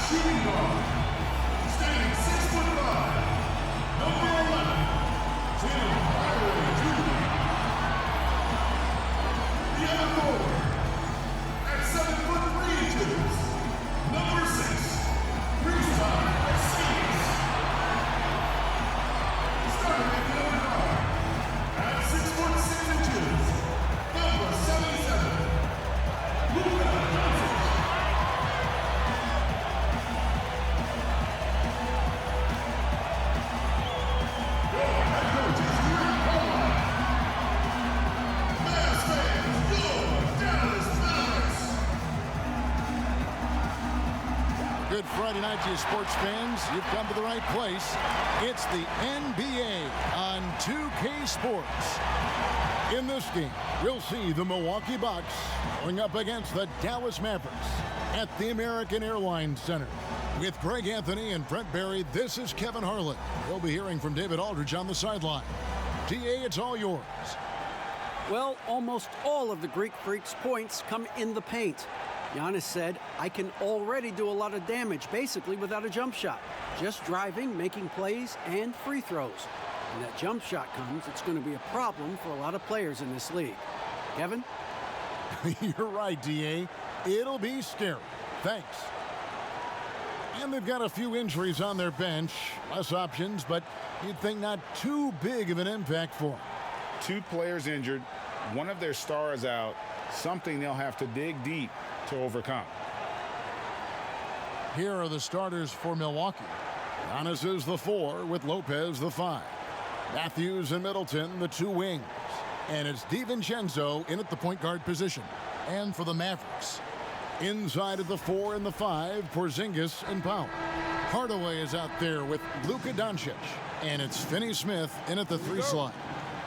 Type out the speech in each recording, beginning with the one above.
Shooting guard, standing 6'5", number 11, Tim Hardaway Jr. The other forward, at 7'3", number 6, Kristaps Porzingis. Starting at the other guard, at 6'6", number 77, Luka Doncic. Good Friday night to you sports fans. You've come to the right place. It's the NBA on 2K Sports. In this game, we'll see the Milwaukee Bucks going up against the Dallas Mavericks at the American Airlines Center. With Greg Anthony and Brent Barry, this is Kevin Harlan. We'll be hearing from David Aldridge on the sideline. DA, it's all yours. Well, almost all of the Greek Freak's points come in the paint. Giannis said, I can already do a lot of damage, basically without a jump shot. Just driving, making plays, and free throws. When that jump shot comes, it's going to be a problem for a lot of players in this league. Kevin? You're right, DA. It'll be scary. Thanks. And they've got a few injuries on their bench. Less options, but you'd think not too big of an impact for them. 2 players injured, one of their stars out, something they'll have to dig deep to overcome. Here are the starters for Milwaukee. Giannis is the 4 with Lopez the 5. Matthews and Middleton the 2 wings. And it's DiVincenzo in at the point guard position. And for the Mavericks, inside of the 4 and the 5, Porzingis and Powell. Hardaway is out there with Luka Doncic. And it's Finney-Smith in at the 3 slot.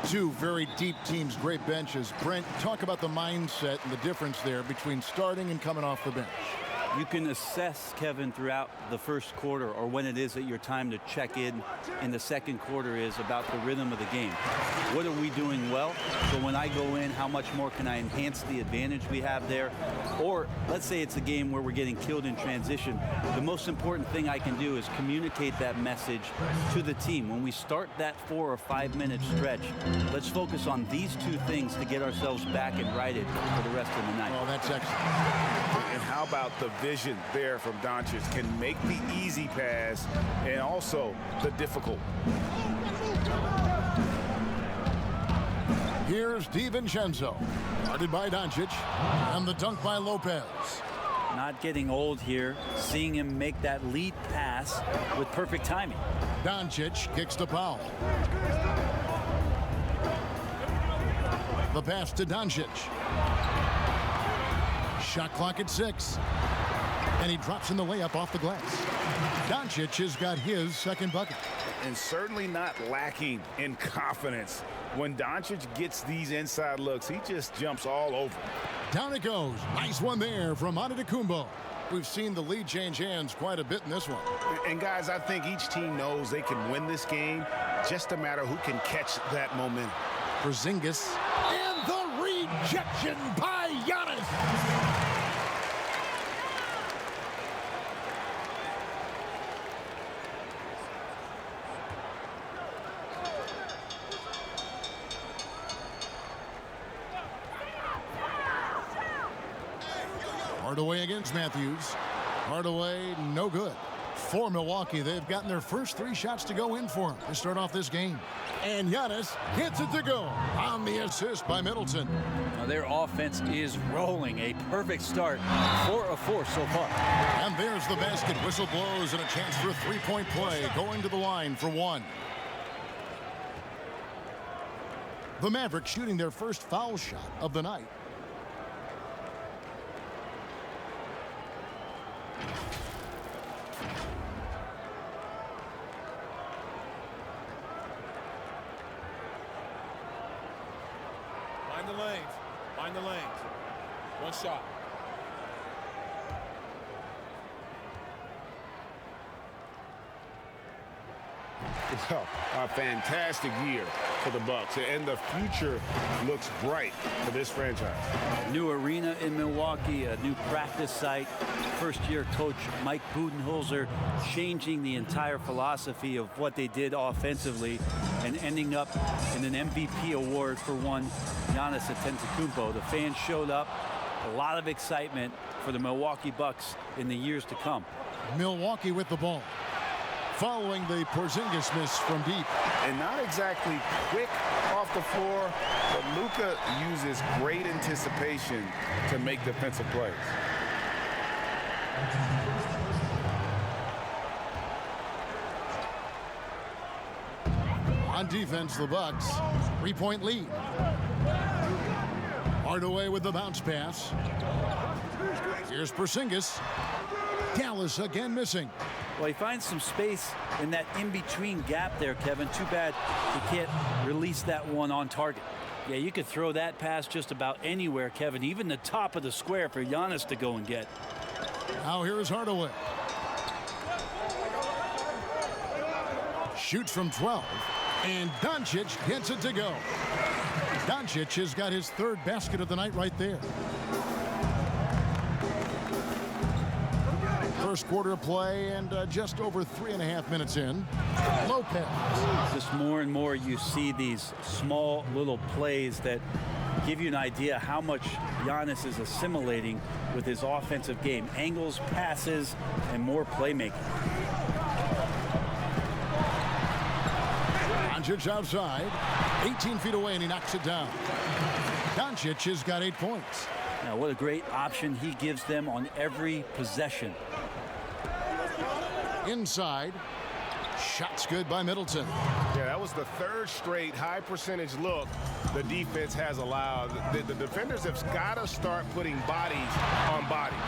2 very deep teams, great benches. Brent, talk about the mindset and the difference there between starting and coming off the bench. You can assess, Kevin, throughout the first quarter or when it is that your time to check in the second quarter is about the rhythm of the game. What are we doing well? So when I go in, how much more can I enhance the advantage we have there? Or let's say it's a game where we're getting killed in transition. The most important thing I can do is communicate that message to the team. When we start that 4 or 5 minute stretch, let's focus on these 2 things to get ourselves back and righted for the rest of the night. Well, that's excellent. And how about the vision there from Doncic? Can make the easy pass and also the difficult. Here's DiVincenzo, guarded by Doncic, and the dunk by Lopez. Not getting old here, seeing him make that lead pass with perfect timing. Doncic kicks to Powell. The pass to Doncic. Shot clock at 6. And he drops in the layup off the glass. Doncic has got his second bucket. And certainly not lacking in confidence. When Doncic gets these inside looks, he just jumps all over. Down it goes. Nice one there from ANTETOKOUNMPO. We've seen the lead change hands quite a bit in this one. And guys, I think each team knows they can win this game. Just a matter who can catch that momentum. Porzingis. And the rejection by Giannis. Hardaway against Matthews. Hardaway, no good. For Milwaukee, they've gotten their first 3 shots to go in for him to start off this game. And Giannis gets it to go on the assist by Middleton. Now their offense is rolling. A perfect start. 4 of 4 so far. And there's the basket. Whistle blows and a chance for a 3-point play. Going to the line for 1. The Mavericks shooting their first foul shot of the night. Find the lanes. One shot. Well, a fantastic year for the Bucks, and the future looks bright for this franchise. New arena in Milwaukee, a new practice site. First-year coach Mike Budenholzer changing the entire philosophy of what they did offensively and ending up in an MVP award for one Giannis Antetokounmpo. The fans showed up. A lot of excitement for the Milwaukee Bucks in the years to come. Milwaukee with the ball. Following the Porzingis miss from deep. And not exactly quick off the floor, but Luka uses great anticipation to make defensive plays. On defense, the Bucks. 3-point lead. Hardaway with the bounce pass. Here's Porzingis. Dallas again missing. Well, he finds some space in that in-between gap there, Kevin. Too bad he can't release that one on target. Yeah, you could throw that pass just about anywhere, Kevin, even the top of the square for Giannis to go and get. Now here is Hardaway. Shoots from 12. And Doncic gets it to go. Doncic has got his third basket of the night right there. First quarter of play and just over 3.5 minutes in. Lopez. Just more and more you see these small little plays that give you an idea how much Giannis is assimilating with his offensive game. Angles, passes, and more playmaking. Doncic outside. 18 feet away and he knocks it down. Doncic has got 8 points. Now what a great option he gives them on every possession. Inside. Shots good by Middleton. Yeah, that was the third straight high percentage look the defense has allowed. The defenders have got to start putting bodies on bodies.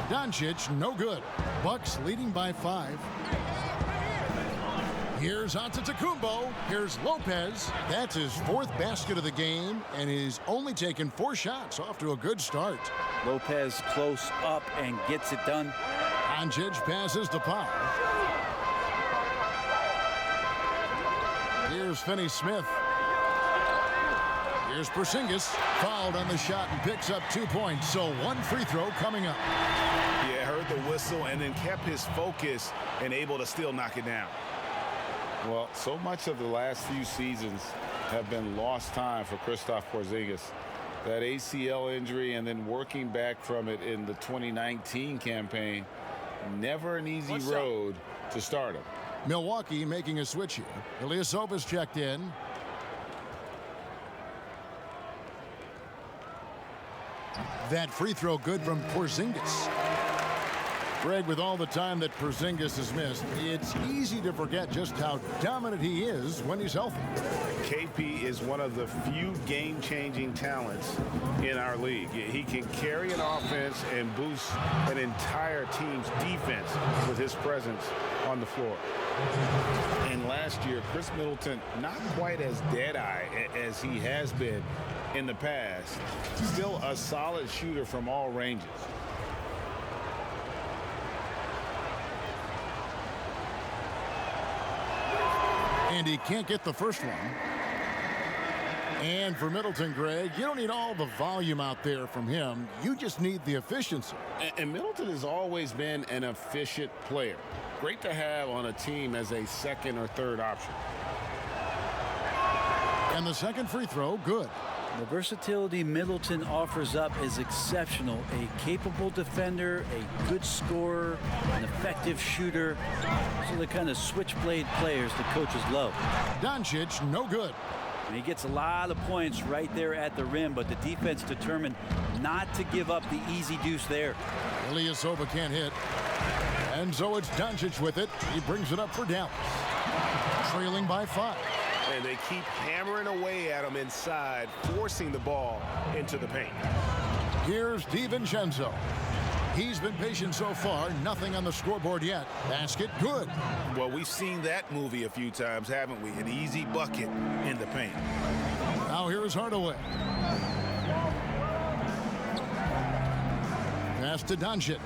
Doncic, no good. Bucks leading by 5. Here's Antetokounmpo. Here's Lopez. That's his 4th basket of the game, and he's only taken 4 shots. Off to a good start. Lopez close up and gets it done. Doncic passes to Powell. Here's Finney-Smith. Here's Porzingis. Fouled on the shot and picks up 2 points. So 1 free throw coming up. Yeah, heard the whistle and then kept his focus and able to still knock it down. Well, so much of the last few seasons have been lost time for Kristaps Porzingis. That ACL injury and then working back from it in the 2019 campaign. Never an easy road to start him. Milwaukee making a switch here. Ilyasova's checked in. That free throw good from Porzingis. Greg, with all the time that Porzingis has missed, it's easy to forget just how dominant he is when he's healthy. KP is one of the few game-changing talents in our league. He can carry an offense and boost an entire team's defense with his presence on the floor. And last year, Chris Middleton, not quite as dead-eye as he has been in the past, still a solid shooter from all ranges. And he can't get the first one. And for Middleton, Greg, you don't need all the volume out there from him. You just need the efficiency. And Middleton has always been an efficient player. Great to have on a team as a second or third option. And the second free throw, good. The versatility Middleton offers up is exceptional. A capable defender, a good scorer, an effective shooter. Those are the kind of switchblade players the coaches love. Doncic, no good. And he gets a lot of points right there at the rim, but the defense determined not to give up the easy deuce there. Ilyasova can't hit. And so it's Doncic with it. He brings it up for Dallas. Trailing by 5. And they keep hammering away at him inside, forcing the ball into the paint. Here's DiVincenzo. He's been patient so far. Nothing on the scoreboard yet. Basket, good. Well, we've seen that movie a few times, haven't we? An easy bucket in the paint. Now here is Hardaway. Pass to Doncic.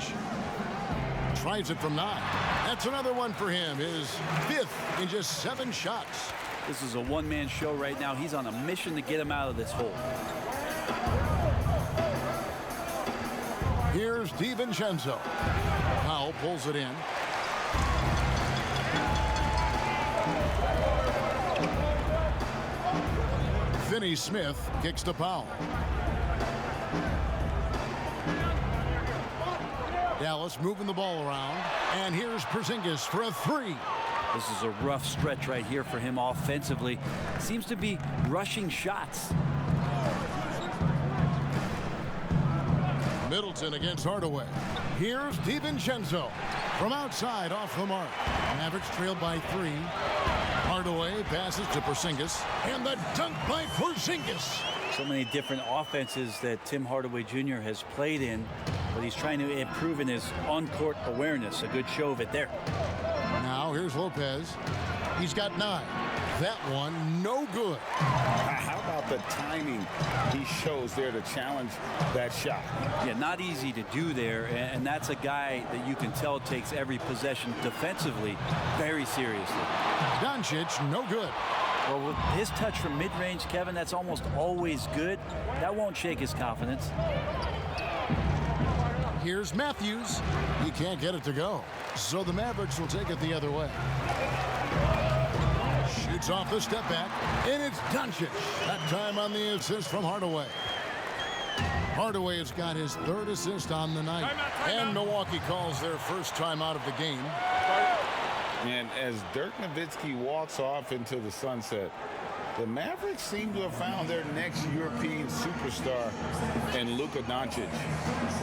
Tries it from 9. That's another one for him. His 5th in just 7 shots. This is a one-man show right now. He's on a mission to get him out of this hole. Here's DiVincenzo. Powell pulls it in. Finney Smith kicks to Powell. Dallas moving the ball around. And here's Porzingis for a three. This is a rough stretch right here for him offensively. Seems to be rushing shots. Middleton against Hardaway. Here's DiVincenzo from outside off the mark. Mavericks trailed by 3. Hardaway passes to Porzingis. And the dunk by Porzingis. So many different offenses that Tim Hardaway Jr. has played in, but he's trying to improve in his on-court awareness. A good show of it there. Now here's Lopez. He's got 9. That one no good. How about the timing he shows there to challenge that shot? Yeah, not easy to do there, and that's a guy that you can tell takes every possession defensively very seriously. Doncic no good. Well, with his touch from mid-range, Kevin, that's almost always good. That won't shake his confidence. Here's Matthews. He can't get it to go. So the Mavericks will take it the other way. Shoots off the step back, and it's Doncic. That time on the assist from Hardaway. Hardaway has got his 3rd assist on the night. And Milwaukee calls their first time out of the game. And as Dirk Nowitzki walks off into the sunset, the Mavericks seem to have found their next European superstar in Luka Doncic.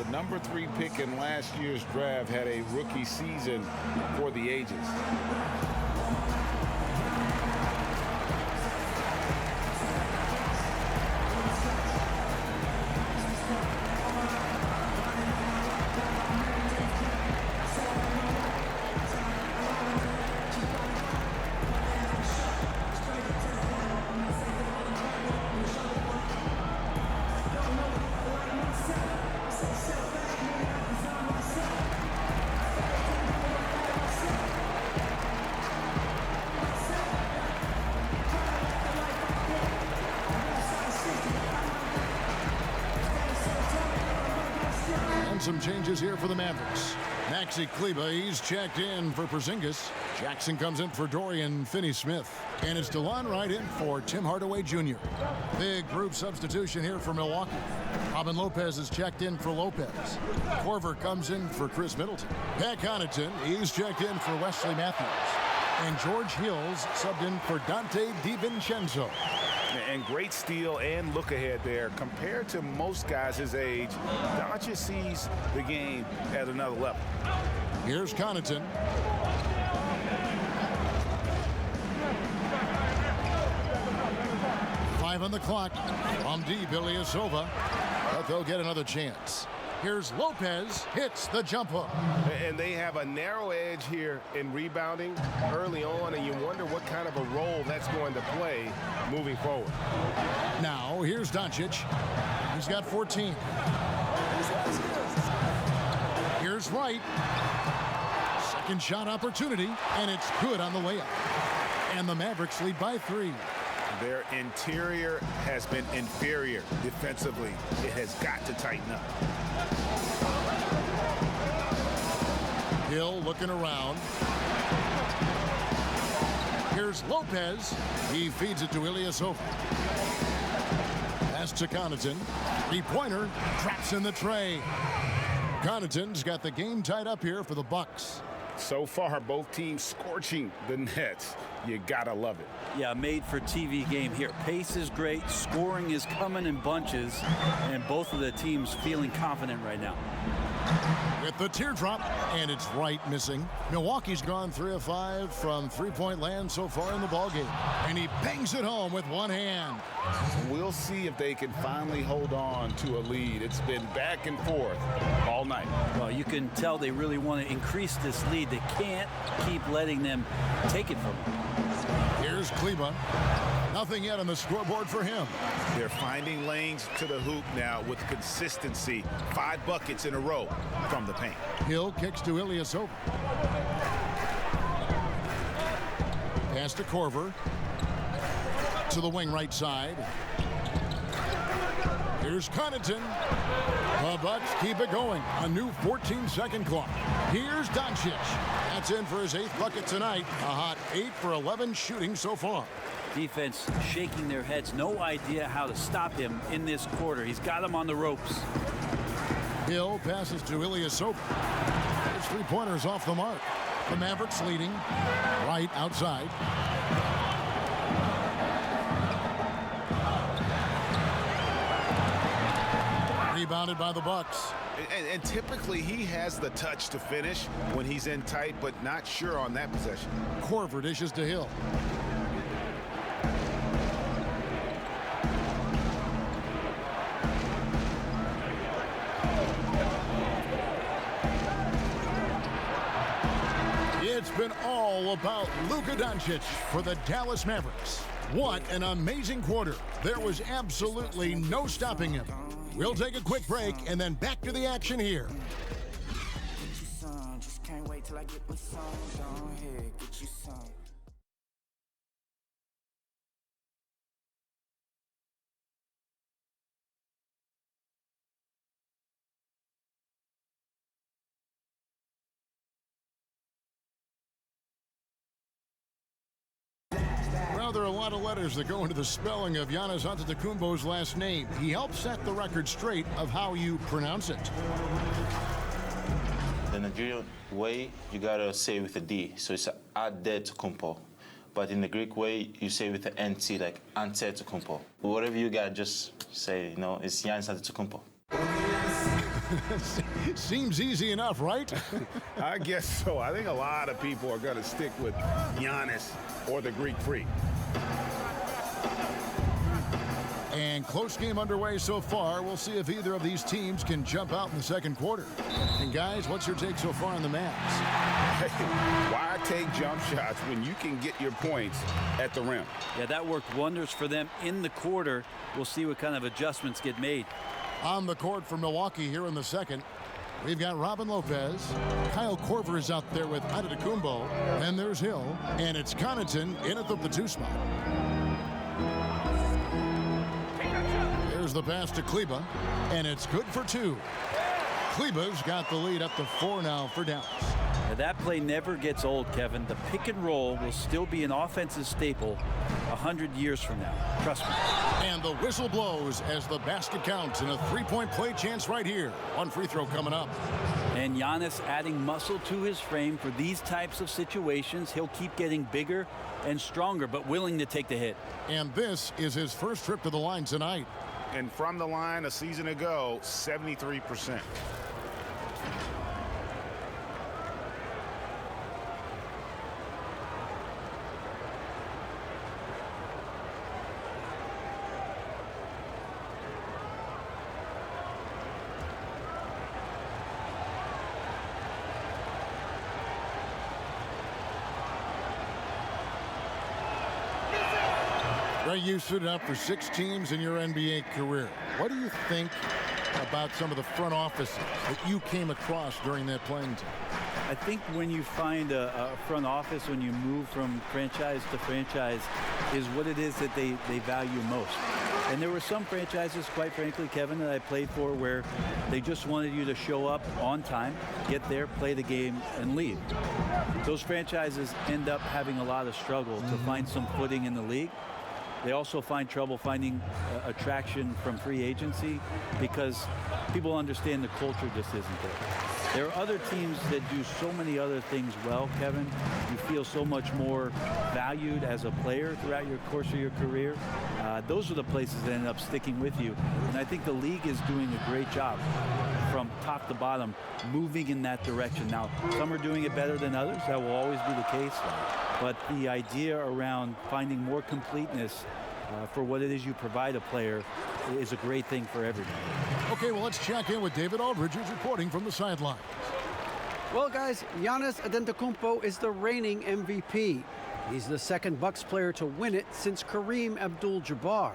The number 3 pick in last year's draft had a rookie season for the ages. Some changes here for the Mavericks. Maxi Kleber, he's checked in for Porzingis. Jackson comes in for Dorian Finney-Smith. And it's DeLon Wright in for Tim Hardaway Jr. Big group substitution here for Milwaukee. Robin Lopez is checked in for Lopez. Korver comes in for Chris Middleton. Pat Connaughton, he's checked in for Wesley Matthews. And George Hills subbed in for Dante DiVincenzo. And great steal and look ahead there. Compared to most guys his age, Doncic sees the game at another level. Here's Connaughton. Five on the clock. From deep, Ilyasova. But they'll get another chance. Here's Lopez, hits the jump hook. And they have a narrow edge here in rebounding early on, and you wonder what kind of a role that's going to play moving forward. Now, here's Doncic. He's got 14. Here's Wright. Second shot opportunity, and it's good on the layup. And the Mavericks lead by 3. Their interior has been inferior defensively. It has got to tighten up. Hill looking around. Here's Lopez. He feeds it to Ilyasova. Pass to Connaughton. Three-pointer traps in the tray. Connaughton's got the game tied up here for the Bucks. So far, both teams scorching the Nets. You gotta love it. Yeah, made for TV game here. Pace is great, scoring is coming in bunches, and both of the teams feeling confident right now. With the teardrop, and it's Wright missing. Milwaukee's gone 3 of 5 from three-point land so far in the ballgame. And he bangs it home with one hand. We'll see if they can finally hold on to a lead. It's been back and forth all night. Well, you can tell they really want to increase this lead. They can't keep letting them take it from them. Here's Kleber. Nothing yet on the scoreboard for him. They're finding lanes to the hoop now with consistency. 5 buckets in a row from the paint. Hill kicks to Ilyasova. Pass to Korver. To the wing right side. Here's Connaughton. The Bucks keep it going. A new 14-second clock. Here's Doncic. That's in for his 8th bucket tonight. A hot 8 for 11 shooting so far. Defense shaking their heads. No idea how to stop him in this quarter. He's got him on the ropes. Hill passes to Ilyasova. His three-pointers off the mark. The Mavericks leading. Right outside. Rebounded by the Bucks. And typically he has the touch to finish when he's in tight, but not sure on that possession. Korver dishes to Hill. It's been all about Luka Doncic for the Dallas Mavericks. What an amazing quarter. There was absolutely no stopping him. We'll take a quick break and then back to the action here. Well, there are a lot of letters that go into the spelling of Giannis Antetokounmpo's last name. He helped set the record straight of how you pronounce it. The Nigerian way, you gotta say with a D, so it's ANTETOKOUNMPO. But in the Greek way, you say with the NT, like ANTETOKOUNMPO. Whatever you got, just say, you know, it's Giannis Antetokounmpo. Seems easy enough, right? I guess so. I think a lot of people are going to stick with Giannis or the Greek Freak. And close game underway so far. We'll see if either of these teams can jump out in the second quarter. And guys, what's your take so far on the Mavs? Why take jump shots when you can get your points at the rim? Yeah, that worked wonders for them in the quarter. We'll see what kind of adjustments get made. On the court for Milwaukee here in the second, we've got Robin Lopez. Kyle Korver is out there with Antetokounmpo. And there's Hill. And it's Connaughton in at the 2 spot. There's the pass to Kleba. And it's good for 2. Kleba's got the lead up to 4 now for Dallas. Now that play never gets old, Kevin. The pick and roll will still be an offensive staple 100 years from now. Trust me. And the whistle blows as the basket counts and a 3-point play chance right here. One free throw coming up. And Giannis adding muscle to his frame for these types of situations. He'll keep getting bigger and stronger, but willing to take the hit. And this is his first trip to the line tonight. And from the line a season ago, 73%. Ray, you suited up for 6 teams in your NBA career. What do you think about some of the front offices that you came across during that playing time? I think when you find a front office, when you move from franchise to franchise, is what it is that they value most. And there were some franchises, quite frankly, Kevin, that I played for where they just wanted you to show up on time, get there, play the game, and leave. Those franchises end up having a lot of struggle to find some footing in the league. They also find trouble finding attraction from free agency because people understand the culture just isn't there. There are other teams that do so many other things well, Kevin. You feel so much more valued as a player throughout your course of your career. Those are the places that end up sticking with you. And I think the league is doing a great job from top to bottom, moving in that direction. Now, some are doing it better than others. That will always be the case. But the idea around finding more completeness for what it is you provide a player is a great thing for everybody. Okay, well, let's check in with David Aldridge, who's reporting from the sidelines. Well, guys, Giannis Antetokounmpo is the reigning MVP. He's the second Bucks player to win it since Kareem Abdul-Jabbar.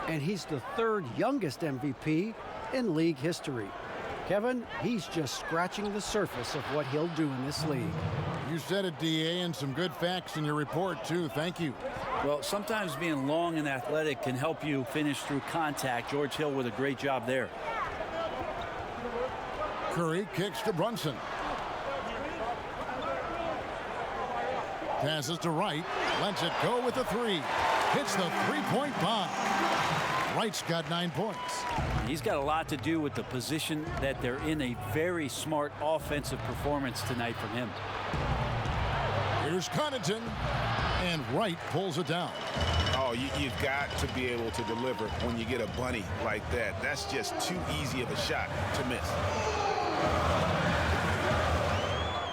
And he's the 3rd youngest MVP in league history. Kevin, he's just scratching the surface of what he'll do in this league. You said it, DA, and some good facts in your report, too. Thank you. Well, sometimes being long and athletic can help you finish through contact. George Hill with a great job there. Curry kicks to Brunson. Passes to Wright. Lets it go with a three. Hits the three-point bomb. Wright's got 9 points. He's got a lot to do with the position that they're in. A very smart offensive performance tonight from him. Here's Connaughton, and Wright pulls it down. Oh, you've got to be able to deliver when you get a bunny like that. That's just too easy of a shot to miss.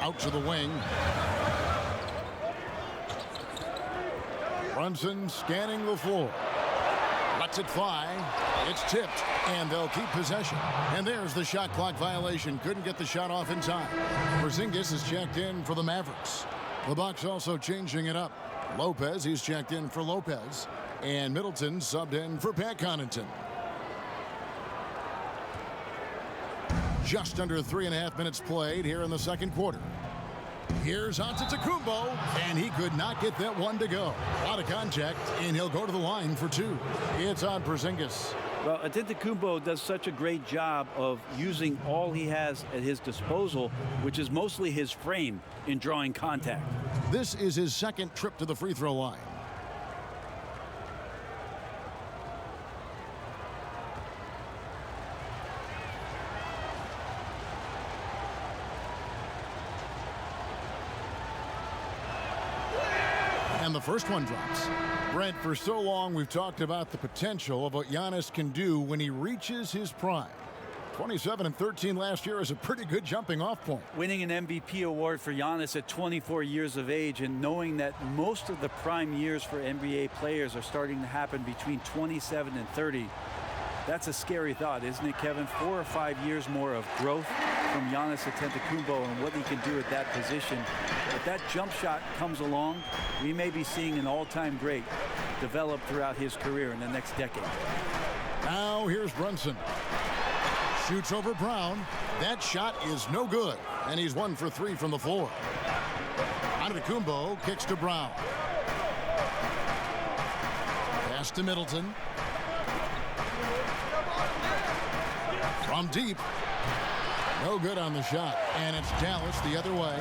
Out to the wing. Brunson scanning the floor. Lets it fly. It's tipped, and they'll keep possession. And there's the shot clock violation. Couldn't get the shot off in time. Porzingis is checked in for the Mavericks. The Bucks also changing it up. Lopez, he's checked in for Lopez. And Middleton subbed in for Pat Connaughton. Just under 3.5 minutes played here in the second quarter. Here's Antetokounmpo, and he could not get that one to go. A lot of contact, and he'll go to the line for 2. It's on Porzingis. Well, Antetokounmpo does such a great job of using all he has at his disposal, which is mostly his frame, in drawing contact. This is his second trip to the free throw line. And the first one drops. Brent, for so long we've talked about the potential of what Giannis can do when he reaches his prime. 27 and 13 last year is a pretty good jumping off point. Winning an MVP award for Giannis at 24 years of age, and knowing that most of the prime years for NBA players are starting to happen between 27 and 30. That's a scary thought, isn't it, Kevin? 4 or 5 years more of growth from Giannis Antetokounmpo and what he can do at that position. If that jump shot comes along, we may be seeing an all-time great develop throughout his career in the next decade. Now here's Brunson. Shoots over Brown. That shot is no good, and he's 1 for 3 from the floor. Antetokounmpo kicks to Brown. Pass to Middleton. From deep. No good on the shot, and it's Dallas the other way.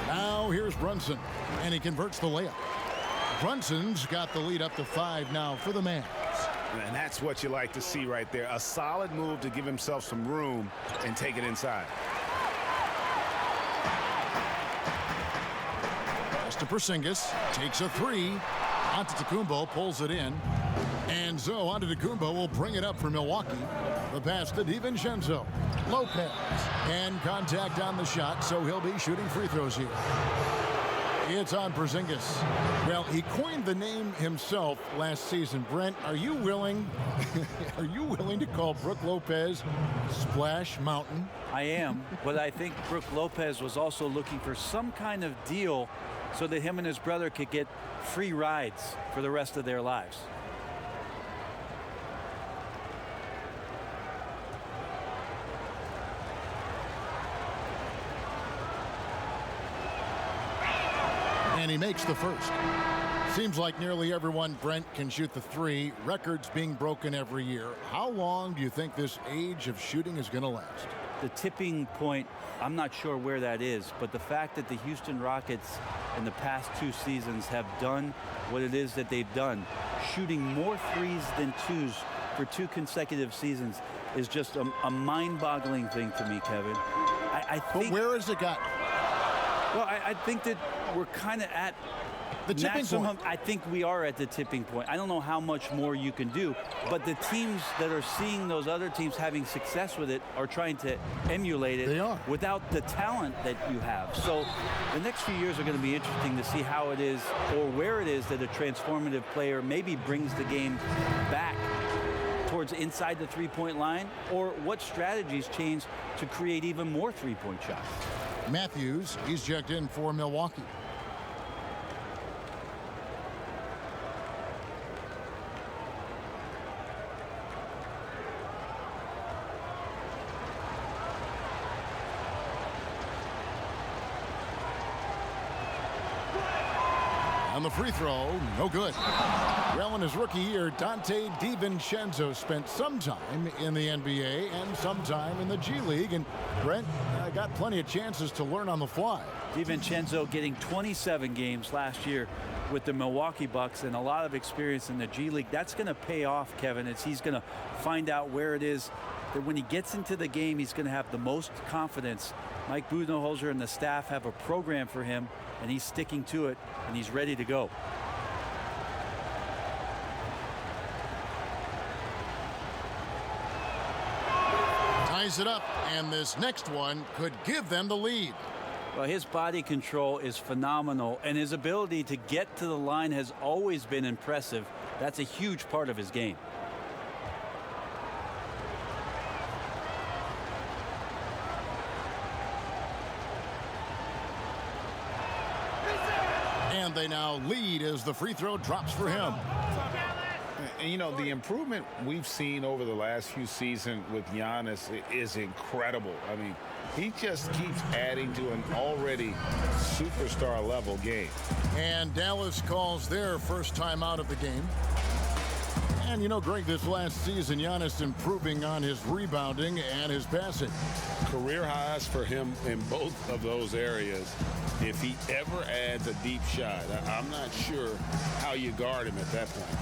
Now here's Brunson, and he converts the layup. Brunson's got the lead up to 5 now for the Mavs. And that's what you like to see right there. A solid move to give himself some room and take it inside. Pass to Porzingis. Takes a 3. Antetokounmpo pulls it in. And so Antetokounmpo will bring it up for Milwaukee. The pass to DiVincenzo. Lopez. And contact on the shot, so he'll be shooting free throws here. It's on Porzingis. Well, he coined the name himself last season. Brent, are you willing to call Brook Lopez Splash Mountain? I am, but I think Brook Lopez was also looking for some kind of deal so that him and his brother could get free rides for the rest of their lives. And he makes the first. Seems like nearly everyone, Brent, can shoot the 3. Records being broken every year. How long do you think this age of shooting is going to last? The tipping point, I'm not sure where that is, but the fact that the Houston Rockets in the past 2 seasons have done what it is that they've done, shooting more 3s than 2s for 2 consecutive seasons, is just a mind-boggling thing to me, Kevin. I think, but where has it gotten? Well, I think that we're kind of at the tipping point. I think we are at the tipping point. I don't know how much more you can do, but the teams that are seeing those other teams having success with it are trying to emulate it. They are. Without the talent that you have. So the next few years are going to be interesting to see how it is or where it is that a transformative player maybe brings the game back towards inside the three-point line, or what strategies change to create even more three-point shots. Matthews, he's checked in for Milwaukee. On the free throw, no good. Well, in his rookie year, Dante DiVincenzo spent some time in the NBA and some time in the G League, and Brent got plenty of chances to learn on the fly. DiVincenzo getting 27 games last year with the Milwaukee Bucks and a lot of experience in the G League. That's going to pay off, Kevin, as he's going to find out where it is that when he gets into the game, he's going to have the most confidence. Mike Budenholzer and the staff have a program for him, and he's sticking to it, and he's ready to go. Ties it up, and this next one could give them the lead. Well, his body control is phenomenal, and his ability to get to the line has always been impressive. That's a huge part of his game. And they now lead as the free throw drops for him. And, you know, the improvement we've seen over the last few seasons with Giannis is incredible. I mean, he just keeps adding to an already superstar level game. And Dallas calls their first time out of the game. And, you know, Greg, this last season, Giannis improving on his rebounding and his passing. Career highs for him in both of those areas. If he ever adds a deep shot, I'm not sure how you guard him at that point.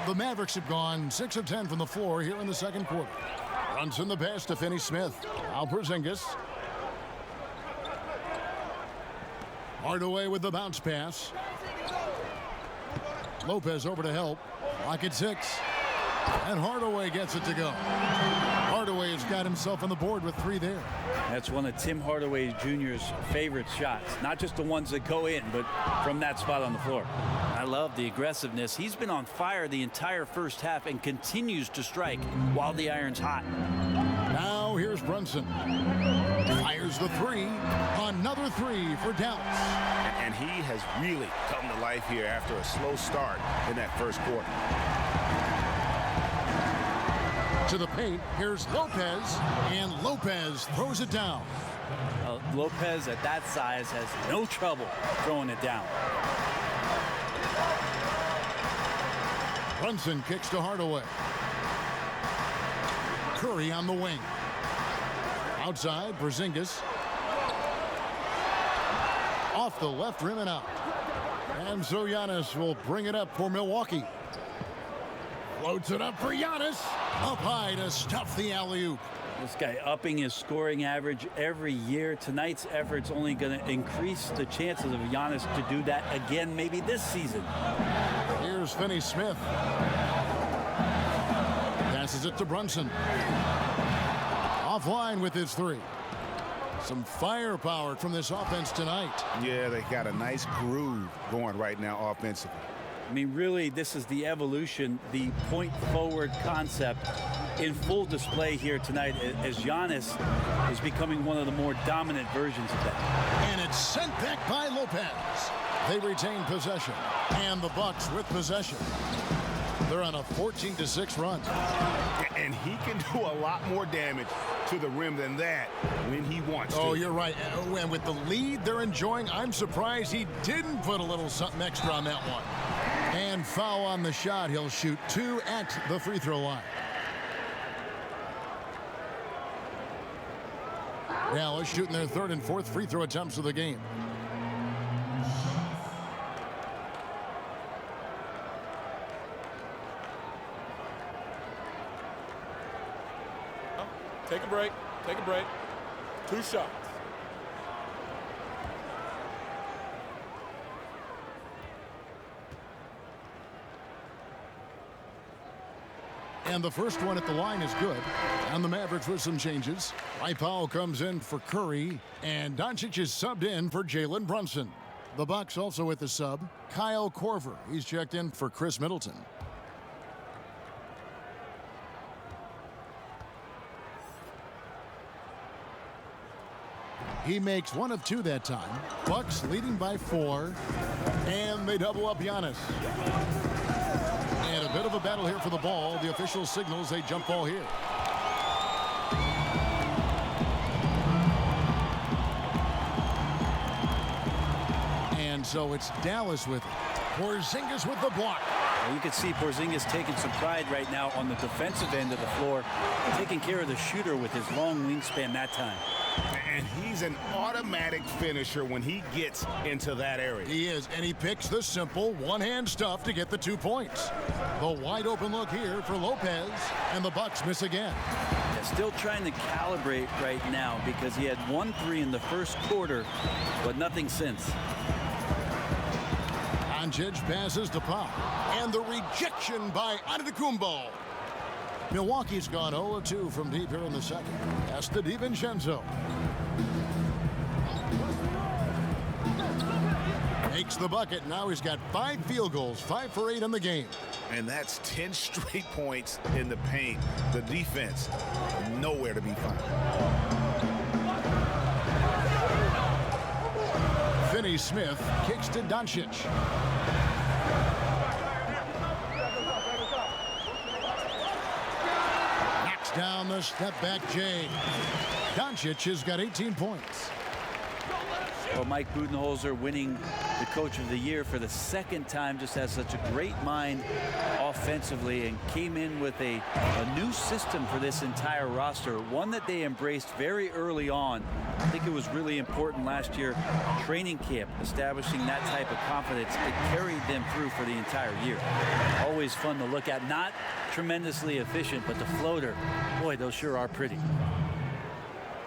The Mavericks have gone 6 of 10 from the floor here in the second quarter. Brunson the pass to Finney-Smith. Al Porzingis. Hardaway with the bounce pass. Lopez over to help. Lock at 6. And Hardaway gets it to go. Hardaway has got himself on the board with 3 there. That's one of Tim Hardaway Jr.'s favorite shots. Not just the ones that go in, but from that spot on the floor. I love the aggressiveness. He's been on fire the entire first half and continues to strike while the iron's hot. Now here's Brunson. Fires the 3. Another 3 for Dallas. And he has really come to life here after a slow start in that first quarter. To the paint, here's Lopez, and Lopez throws it down. Lopez at that size has no trouble throwing it down. Brunson kicks to Hardaway. Curry on the wing. Outside, Porzingis. Off the left rim and out. And so Giannis will bring it up for Milwaukee. Floats it up for Giannis. Up high to stuff the alley-oop. This guy upping his scoring average every year. Tonight's effort's only going to increase the chances of Giannis to do that again maybe this season. Here's Finney-Smith. Passes it to Brunson. Offline with his 3. Some firepower from this offense tonight. Yeah, they got a nice groove going right now offensively. I mean, really, this is the evolution, the point forward concept in full display here tonight as Giannis is becoming one of the more dominant versions of that. And it's sent back by Lopez. They retain possession. And the Bucks with possession. They're on a 14-6 run. And he can do a lot more damage to the rim than that when he wants to. Oh, you're right. And with the lead they're enjoying, I'm surprised he didn't put a little something extra on that one. And foul on the shot. He'll shoot 2 at the free throw line. Dallas shooting their 3rd and 4th free throw attempts of the game. Take a break. Take a break. 2 shots. And the first one at the line is good. And the Mavericks with some changes. Powell comes in for Curry. And Doncic is subbed in for Jalen Brunson. The Bucks also with the sub, Kyle Korver. He's checked in for Chris Middleton. He makes 1 of 2 that time. Bucks leading by 4. And they double up Giannis. And a bit of a battle here for the ball. The official signals a jump ball here. And so it's Dallas with it. Porzingis with the block. Well, you can see Porzingis taking some pride right now on the defensive end of the floor, taking care of the shooter with his long wingspan that time. And he's an automatic finisher when he gets into that area. He is, and he picks the simple one-hand stuff to get the 2 points. The wide open look here for Lopez, and the Bucks miss again. Yeah, still trying to calibrate right now because he had 1 3 in the first quarter, but nothing since. Doncic passes to Pop, and the rejection by ANTETOKOUNMPO. Milwaukee's gone 0 of 2 from deep here in the second. That's to DiVincenzo. Makes the bucket. Now he's got 5 field goals, 5 for 8 in the game. And that's 10 straight points in the paint. The defense, nowhere to be found. Finney Smith kicks to Doncic. Knocks down the step-back J. Doncic has got 18 points. Well, Mike Budenholzer winning the Coach of the Year for the 2nd time, just has such a great mind offensively and came in with a new system for this entire roster, one that they embraced very early on. I think it was really important last year, training camp, establishing that type of confidence. It carried them through for the entire year. Always fun to look at. Not tremendously efficient, but the floater, boy, those sure are pretty.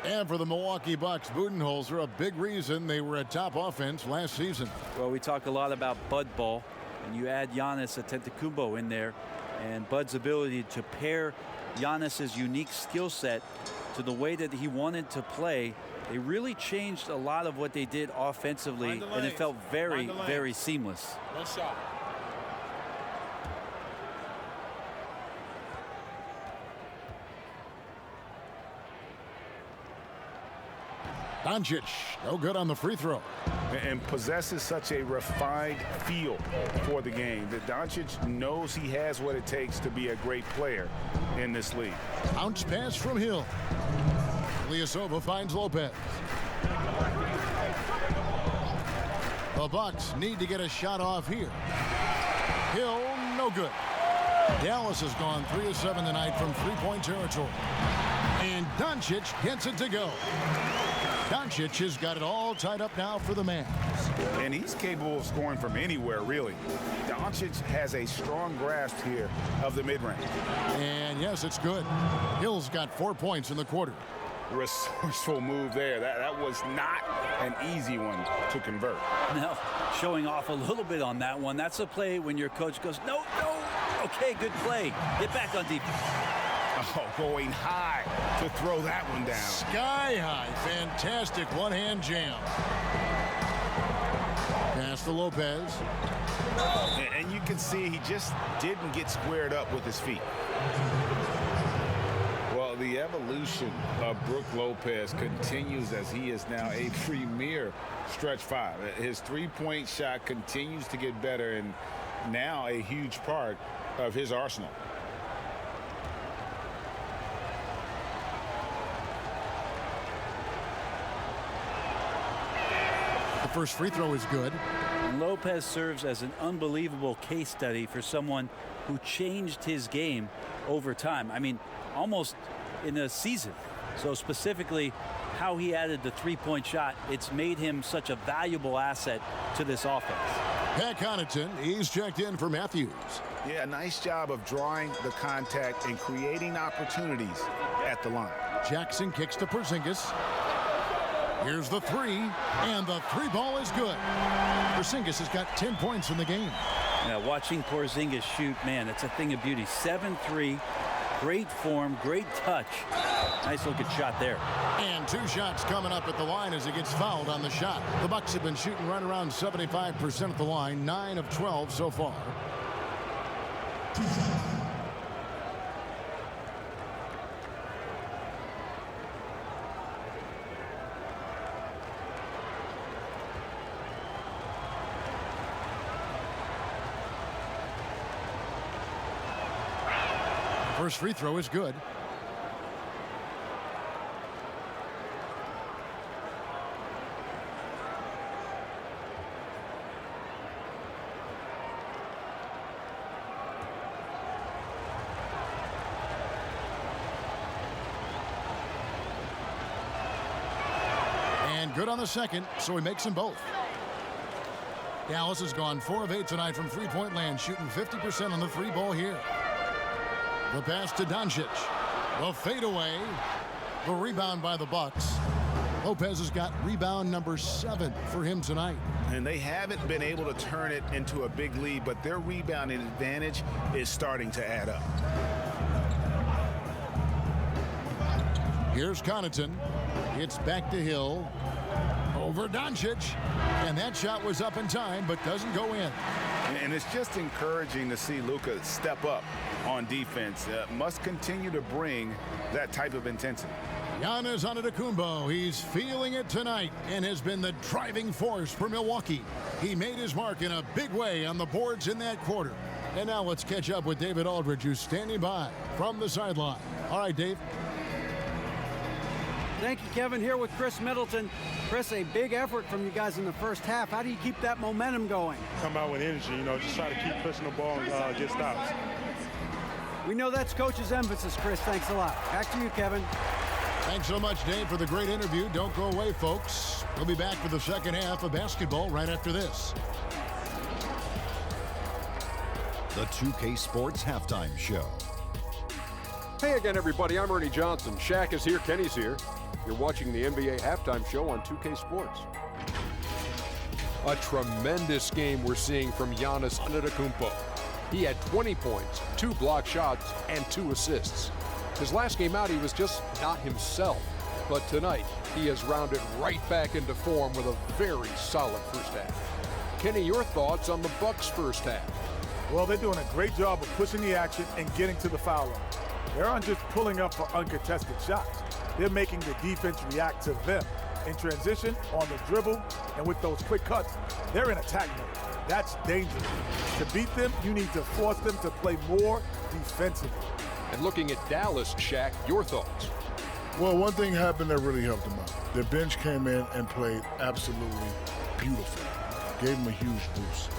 And for the Milwaukee Bucks, Budenholzer, a big reason they were a top offense last season. Well, we talk a lot about Bud ball, and you add Giannis Antetokounmpo in there, and Bud's ability to pair Giannis's unique skill set to the way that he wanted to play. They really changed a lot of what they did offensively, and it felt very, very seamless. No shot. Doncic, no good on the free throw. And possesses such a refined feel for the game that Doncic knows he has what it takes to be a great player in this league. Bounce pass from Hill. Ilyasova finds Lopez. The Bucks need to get a shot off here. Hill, no good. Dallas has gone 3 of 7 tonight from three-point territory. And Doncic gets it to go. Doncic has got it all tied up now for the Mavs. And he's capable of scoring from anywhere, really. Doncic has a strong grasp here of the mid-range. And yes, it's good. Hill's got 4 points in the quarter. Resourceful move there. That was not an easy one to convert. Now, showing off a little bit on that one. That's a play when your coach goes, no, no. Okay, good play. Get back on defense. Oh, going high to throw that one down. Sky high. Fantastic one-hand jam. Pass to Lopez. And you can see he just didn't get squared up with his feet. Well, the evolution of Brook Lopez continues as he is now a premier stretch 5. His three-point shot continues to get better and now a huge part of his arsenal. First free throw is good. And Lopez serves as an unbelievable case study for someone who changed his game over time. I mean, almost in a season. So specifically, how he added the three-point shot, it's made him such a valuable asset to this offense. Pat Connaughton, he's checked in for Matthews. Yeah, nice job of drawing the contact and creating opportunities at the line. Jackson kicks to Porzingis. Here's the 3, and the 3 ball is good. Porzingis has got 10 points in the game. Yeah, watching Porzingis shoot, man, it's a thing of beauty. 7-3, Great form, great touch. Nice looking shot there. And 2 shots coming up at the line as he gets fouled on the shot. The Bucks have been shooting right around 75% at the line, 9 of 12 so far. First free throw is good. And good on the second, so he makes them both. Dallas has gone 4 of 8 tonight from three-point land, shooting 50% on the 3-ball here. The pass to Doncic. The fadeaway. The rebound by the Bucks. Lopez has got rebound number 7 for him tonight. And they haven't been able to turn it into a big lead, but their rebounding advantage is starting to add up. Here's Connaughton. It's back to Hill. Over Doncic. And that shot was up in time, but doesn't go in. And it's just encouraging to see Luka step up on defense. Must continue to bring that type of intensity. Giannis Antetokounmpo, he's feeling it tonight and has been the driving force for Milwaukee. He made his mark in a big way on the boards in that quarter. And now let's catch up with David Aldridge, who's standing by from the sideline. All right, Dave. Thank you, Kevin. Here with Chris Middleton. Chris, a big effort from you guys in the first half. How do you keep that momentum going? Come out with energy, just try to keep pushing the ball and get stops. We know that's Coach's emphasis, Chris. Thanks a lot. Back to you, Kevin. Thanks so much, Dave, for the great interview. Don't go away, folks. We'll be back for the second half of basketball right after this. The 2K Sports Halftime Show. Hey again, everybody. I'm Ernie Johnson. Shaq is here. Kenny's here. You're watching the NBA Halftime Show on 2K Sports. A tremendous game we're seeing from Giannis Antetokounmpo. He had 20 points, 2 block shots, and 2 assists. His last game out, he was just not himself. But tonight, he has rounded right back into form with a very solid first half. Kenny, your thoughts on the Bucks' first half? Well, they're doing a great job of pushing the action and getting to the foul line. They aren't just pulling up for uncontested shots. They're making the defense react to them. In transition, on the dribble, and with those quick cuts, they're in attack mode. That's dangerous. To beat them, you need to force them to play more defensively. And looking at Dallas, Shaq, your thoughts? Well, one thing happened that really helped them out. Their bench came in and played absolutely beautiful. Gave them a huge boost.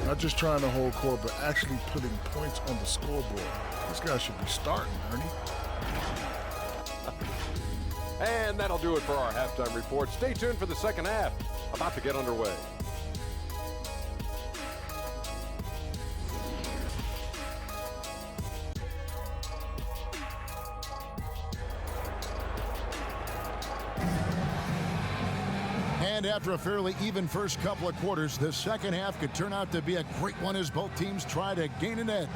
Not just trying to hold court, but actually putting points on the scoreboard. This guy should be starting, Ernie. And that'll do it for our halftime report. Stay tuned for the second half. About to get underway. And after a fairly even first couple of quarters, the second half could turn out to be a great one as both teams try to gain an edge.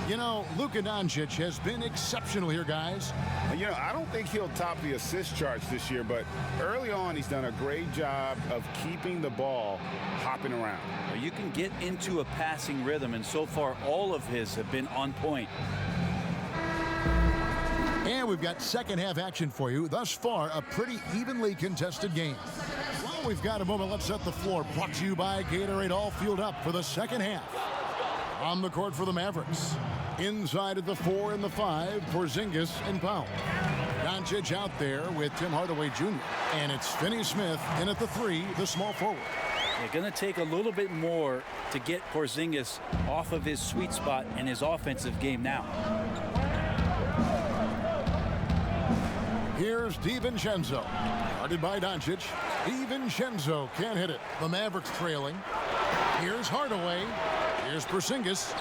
You know, Luka Doncic has been exceptional here, guys. I don't think he'll top the assist charts this year, but early on he's done a great job of keeping the ball hopping around. You can get into a passing rhythm, and so far all of his have been on point. And we've got second half action for you. Thus far, a pretty evenly contested game. Well, we've got a moment. Let's set the floor. Brought to you by Gatorade, all fueled up for the second half. On the court for the Mavericks. Inside at the 4 and the 5, Porzingis and Powell. Doncic out there with Tim Hardaway Jr. And it's Finney-Smith in at the 3, the small forward. They're going to take a little bit more to get Porzingis off of his sweet spot in his offensive game now. Here's DiVincenzo. Guarded by Doncic. DiVincenzo can't hit it. The Mavericks trailing. Here's Hardaway. Here's Porzingis.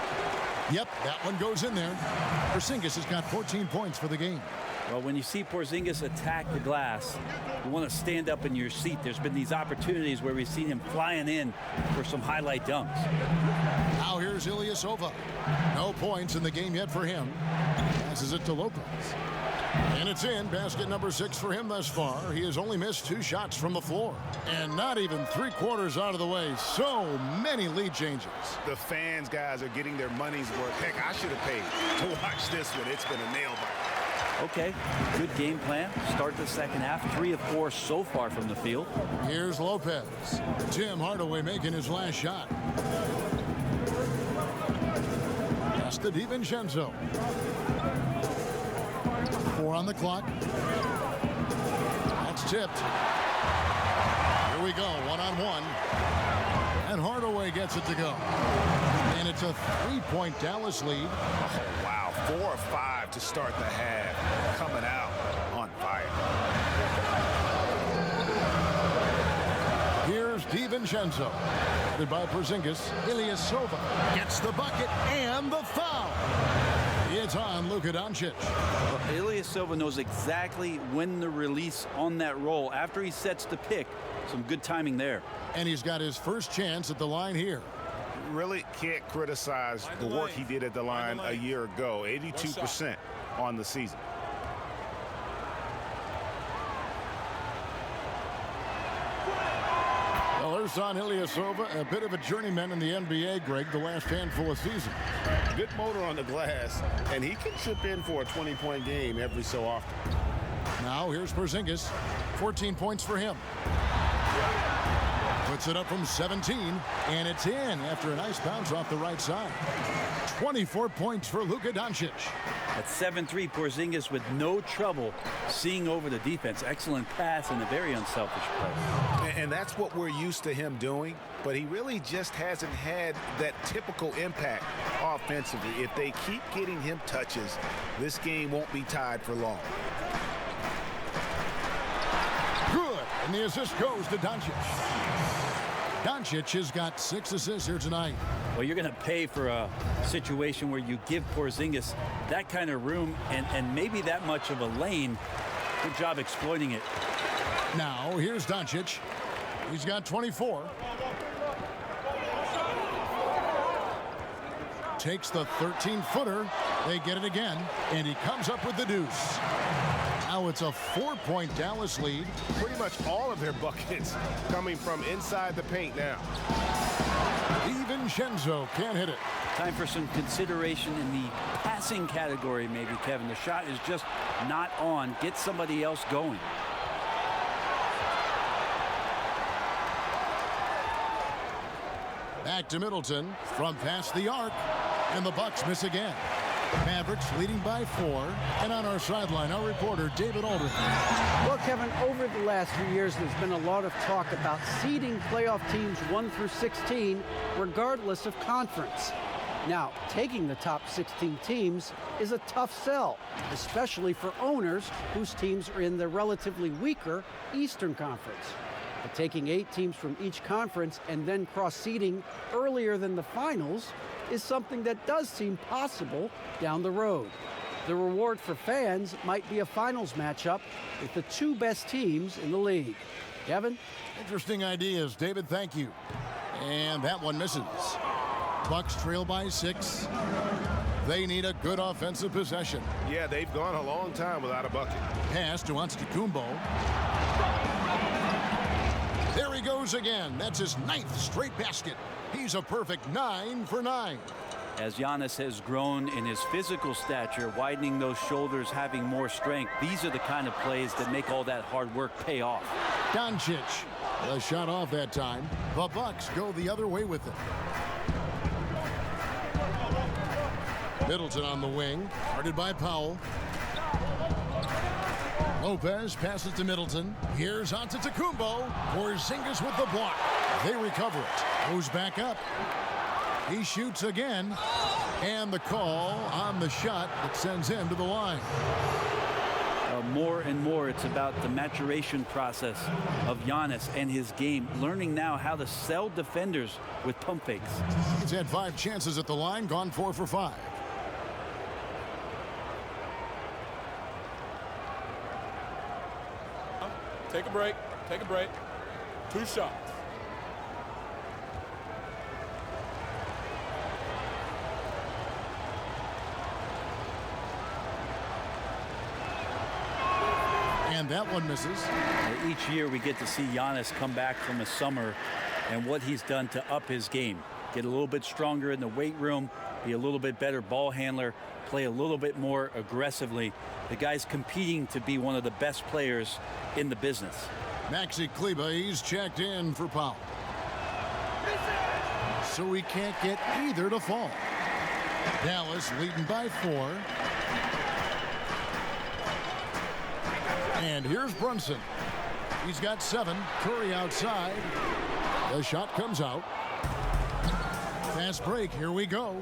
Yep, that one goes in there. Porzingis has got 14 points for the game. Well, when you see Porzingis attack the glass, you want to stand up in your seat. There's been these opportunities where we've seen him flying in for some highlight dunks. Now here's Ilyasova. No points in the game yet for him. Passes it to Lopez. And it's in. Basket number 6 for him thus far. He has only missed 2 shots from the floor. And not even 3/4 out of the way. So many lead changes. The fans, guys, are getting their money's worth. Heck, I should have paid to watch this one. It's been a nail-biter. Okay, good game plan. Start the second half. 3 of 4 so far from the field. Here's Lopez. Tim Hardaway making his last shot. That's to DiVincenzo. 4 on the clock. That's tipped. Here we go, 1-on-1. And Hardaway gets it to go. And it's a 3-point Dallas lead. Oh, wow, 4 of 5 to start the half. Coming out on fire. Here's DiVincenzo. Headed by Porzingis. Ilyasova gets the bucket and the foul. It's on Luka Doncic. Well, Ilyasova knows exactly when to release on that roll. After he sets the pick, some good timing there. And he's got his first chance at the line here. Really can't criticize the work he did at the line a year ago. 82% on the season. Well, there's on Ilyasova, a bit of a journeyman in the NBA, Greg, the last handful of seasons. Good motor on the glass, and he can chip in for a 20-point game every so often. Now here's Porzingis. 14 points for him. Puts it up from 17, and it's in after a nice bounce off the right side. 24 points for Luka Doncic. At 7-3, Porzingis with no trouble seeing over the defense. Excellent pass and a very unselfish play. And that's what we're used to him doing, but he really just hasn't had that typical impact offensively. If they keep getting him touches, this game won't be tied for long. Good, and the assist goes to Doncic. Doncic has got 6 assists here tonight. Well, you're going to pay for a situation where you give Porzingis that kind of room and maybe that much of a lane. Good job exploiting it. Now, here's Doncic. He's got 24. Takes the 13-footer. They get it again, and he comes up with the deuce. Now it's a 4-point Dallas lead. Pretty much all of their buckets coming from inside the paint now. DiVincenzo can't hit it. Time for some consideration in the passing category, maybe, Kevin. The shot is just not on. Get somebody else going. Back to Middleton from past the arc, and the Bucks miss again. Mavericks leading by 4, and on our sideline, our reporter David Aldridge. Well, Kevin, over the last few years, there's been a lot of talk about seeding playoff teams 1 through 16, regardless of conference. Now, taking the top 16 teams is a tough sell, especially for owners whose teams are in the relatively weaker Eastern Conference. But taking 8 teams from each conference and then cross-seeding earlier than the finals is something that does seem possible down the road. The reward for fans might be a finals matchup with the 2 best teams in the league. Kevin? Interesting ideas, David. Thank you. And that one misses. Bucks trail by 6. They need a good offensive possession. Yeah, they've gone a long time without a bucket. Pass to Antetokounmpo. There he goes again. That's his 9th straight basket. He's a perfect 9 for 9. As Giannis has grown in his physical stature, widening those shoulders, having more strength, these are the kind of plays that make all that hard work pay off. Doncic, the shot off that time. The Bucks go the other way with it. Middleton on the wing, guarded by Powell. Lopez passes to Middleton. Here's Antetokounmpo. Porzingis with the block. They recover it. Goes back up. He shoots again. And the call on the shot that sends him to the line. More and more, it's about the maturation process of Giannis and his game. Learning now how to sell defenders with pump fakes. He's had 5 chances at the line, gone 4 for 5. Take a break. Take a break. 2 shots. And that one misses. Each year we get to see Giannis come back from a summer and what he's done to up his game. Get a little bit stronger in the weight room, be a little bit better ball handler, play a little bit more aggressively. The guy's competing to be one of the best players in the business. Maxi Kleber, he's checked in for Powell. So he can't get either to fall. Dallas leading by 4. And here's Brunson. He's got 7. Curry outside. The shot comes out. Fast break. Here we go.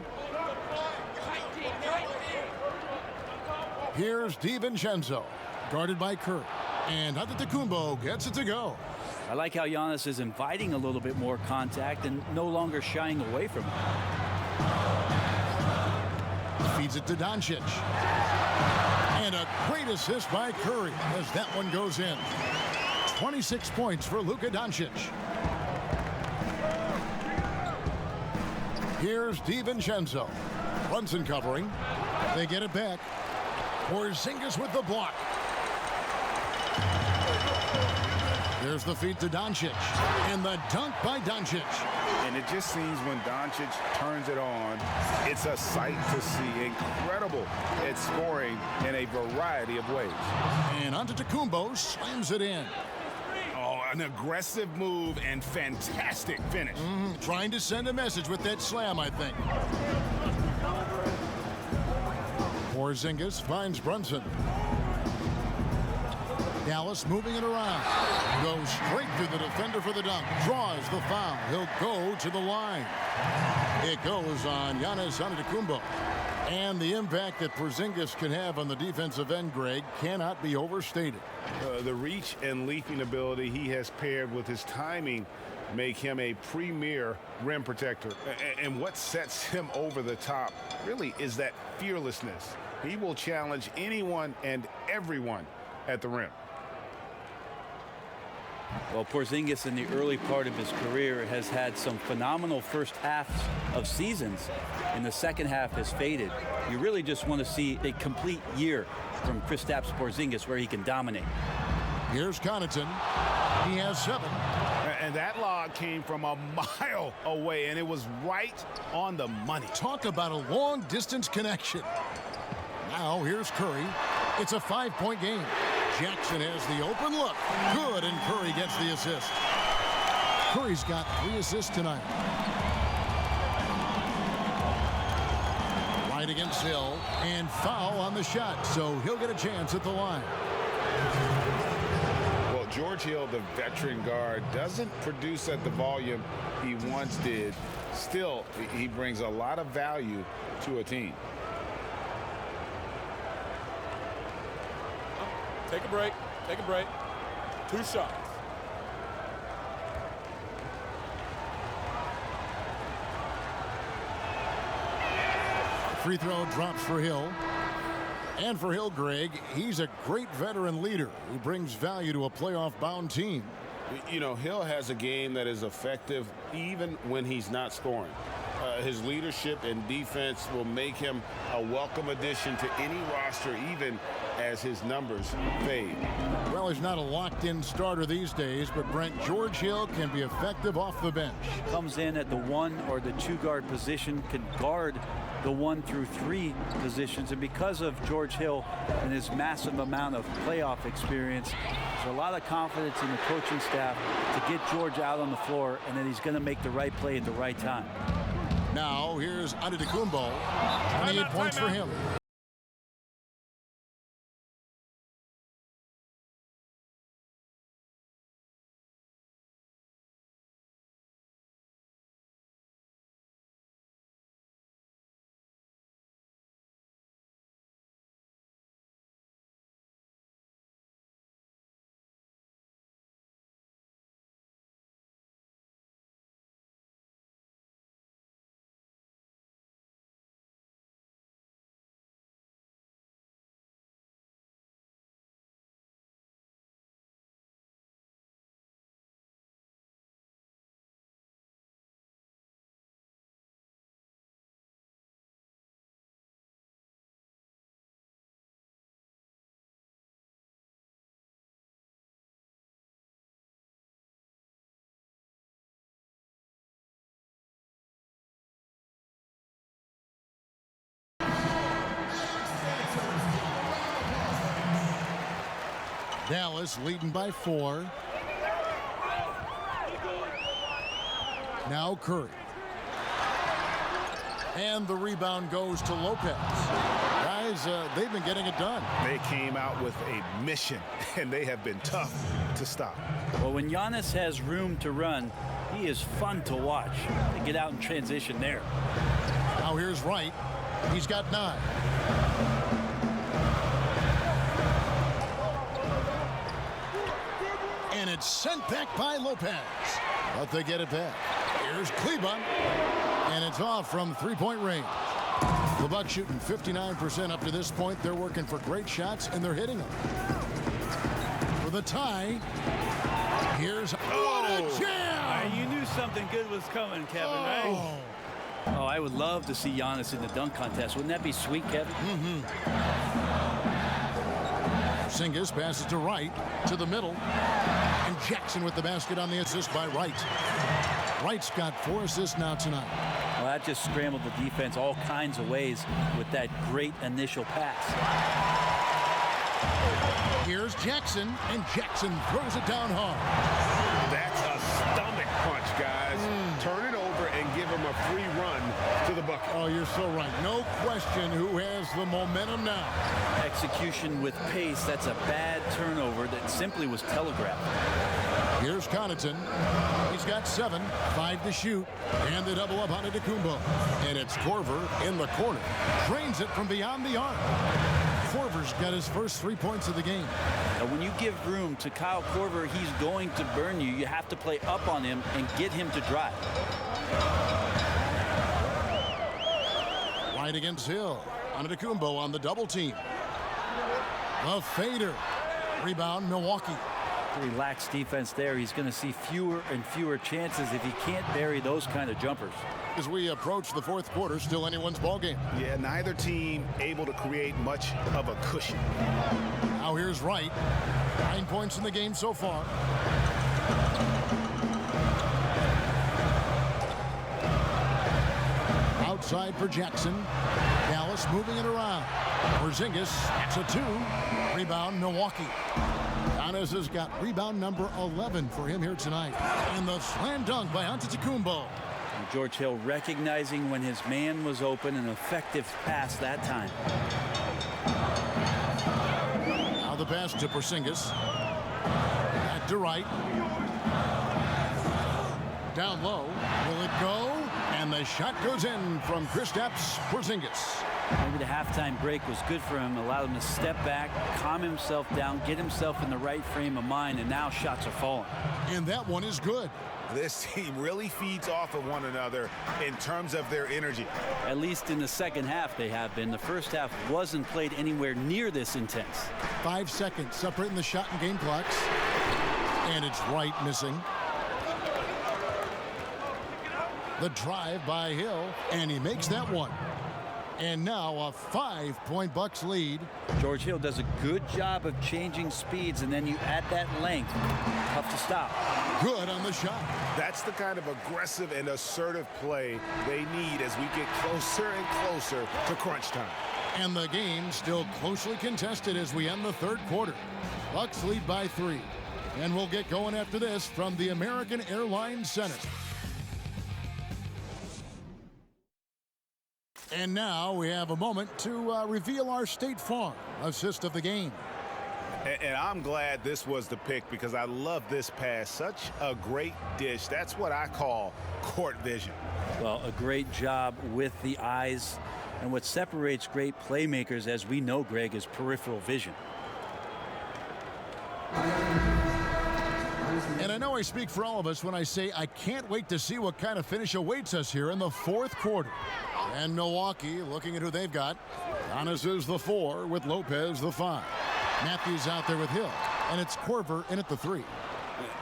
Here's DiVincenzo, guarded by Curry. And Antetokounmpo gets it to go. I like how Giannis is inviting a little bit more contact and no longer shying away from it. Feeds it to Doncic. And a great assist by Curry as that one goes in. 26 points for Luka Doncic. Here's DiVincenzo. Brunson covering. They get it back. Porzingis with the block. There's the feed to Doncic. And the dunk by Doncic. And it just seems when Doncic turns it on, it's a sight to see. Incredible at scoring in a variety of ways. And Antetokounmpo slams it in. Oh, an aggressive move and fantastic finish. Trying to send a message with that slam, I think. Porzingis finds Brunson. Dallas moving it around. Goes straight through the defender for the dunk. Draws the foul. He'll go to the line. It goes on Giannis Antetokounmpo. And the impact that Porzingis can have on the defensive end, Greg, cannot be overstated. The reach and leaping ability he has paired with his timing make him a premier rim protector. And what sets him over the top really is that fearlessness. He will challenge anyone and everyone at the rim. Well, Porzingis in the early part of his career has had some phenomenal first halves of seasons. In the second half has faded. You really just want to see a complete year from Kristaps Porzingis where he can dominate. Here's Connaughton. He has 7. And that log came from a mile away, and it was right on the money. Talk about a long-distance connection. Now here's Curry. It's a 5-point game. Jackson has the open look. Good, and Curry gets the assist. Curry's got 3 assists tonight. Right against Hill, and foul on the shot, so he'll get a chance at the line. Well, George Hill, the veteran guard, doesn't produce at the volume he once did. Still, he brings a lot of value to a team. Take a break. Take a break. 2 shots. Free throw drops for Hill. And for Hill, Greg, he's a great veteran leader who brings value to a playoff-bound team. You know, Hill has a game that is effective even when he's not scoring. His leadership and defense will make him a welcome addition to any roster, even as his numbers fade. Well, he's not a locked-in starter these days, but Brent, George Hill can be effective off the bench. Comes in at the 1 or the 2 guard position, can guard the 1 through 3 positions, and because of George Hill and his massive amount of playoff experience, there's a lot of confidence in the coaching staff to get George out on the floor, and then he's going to make the right play at the right time. Now here's Antetokounmpo. 28 points for him. Dallas leading by 4. Now Curry. And the rebound goes to Lopez. Guys, they've been getting it done. They came out with a mission, and they have been tough to stop. Well, when Giannis has room to run, he is fun to watch. They get out in transition there. Now here's Wright. He's got 9. And it's sent back by Lopez. But they get it back. Here's Kleba. And it's off from three-point range. The Bucks shooting 59% up to this point. They're working for great shots, and they're hitting them. For the tie, here's what a jam! You knew something good was coming, Kevin, right? Oh, I would love to see Giannis in the dunk contest. Wouldn't that be sweet, Kevin? Porzingis passes to Wright, to the middle. And Jackson with the basket on the assist by Wright. Wright's got 4 assists now tonight. Well, that just scrambled the defense all kinds of ways with that great initial pass. Here's Jackson, and Jackson throws it down hard. That's a stomach punch, guys. Turn it over and give him a free run to the bucket. Oh, you're so right. No question who has the momentum now. Execution with pace. That's a bad turnover that simply was telegraphed. Here's Connaughton. He's got 7, 5 to shoot, and the double up on ANTETOKOUNMPO. And it's Korver in the corner. Drains it from beyond the arc. Korver's got his first 3 points of the game. Now, when you give room to Kyle Korver, he's going to burn you. You have to play up on him and get him to drive. Right against Hill. ANTETOKOUNMPO on the double team. The fader. Rebound, Milwaukee. Relaxed defense there. He's going to see fewer and fewer chances if he can't bury those kind of jumpers. As we approach the 4th quarter, still anyone's ball game. Yeah, neither team able to create much of a cushion. Now here's Wright. 9 points in the game so far. Outside for Jackson. Dallas moving it around. Porzingis, that's a 2. Rebound, Milwaukee. Giannis has got rebound number 11 for him here tonight. And the slam dunk by ANTETOKOUNMPO. George Hill recognizing when his man was open, an effective pass that time. Now the pass to Porzingis. Back to Wright. Down low. Will it go? And the shot goes in from Kristaps Porzingis. Maybe the halftime break was good for him, allowed him to step back, calm himself down, get himself in the right frame of mind, and now shots are falling. And that one is good. This team really feeds off of one another in terms of their energy. At least in the second half they have been. The first half wasn't played anywhere near this intense. 5 seconds separating the shot and game clocks. And it's Wright missing. The drive by Hill, and he makes that one. And now a 5-point Bucks lead. George Hill does a good job of changing speeds, and then you add that length. Tough to stop. Good on the shot. That's the kind of aggressive and assertive play they need as we get closer and closer to crunch time. And the game still closely contested as we end the 3rd quarter. Bucks lead by 3. And we'll get going after this from the American Airlines Center. And now we have a moment to reveal our State Farm assist of the game. And I'm glad this was the pick because I love this pass. Such a great dish. That's what I call court vision. Well, a great job with the eyes. And what separates great playmakers, as we know, Greg, is peripheral vision. And I know I speak for all of us when I say I can't wait to see what kind of finish awaits us here in the 4th quarter. And Milwaukee looking at who they've got. Giannis is the 4 with Lopez the 5. Matthews out there with Hill. And it's Korver in at the 3.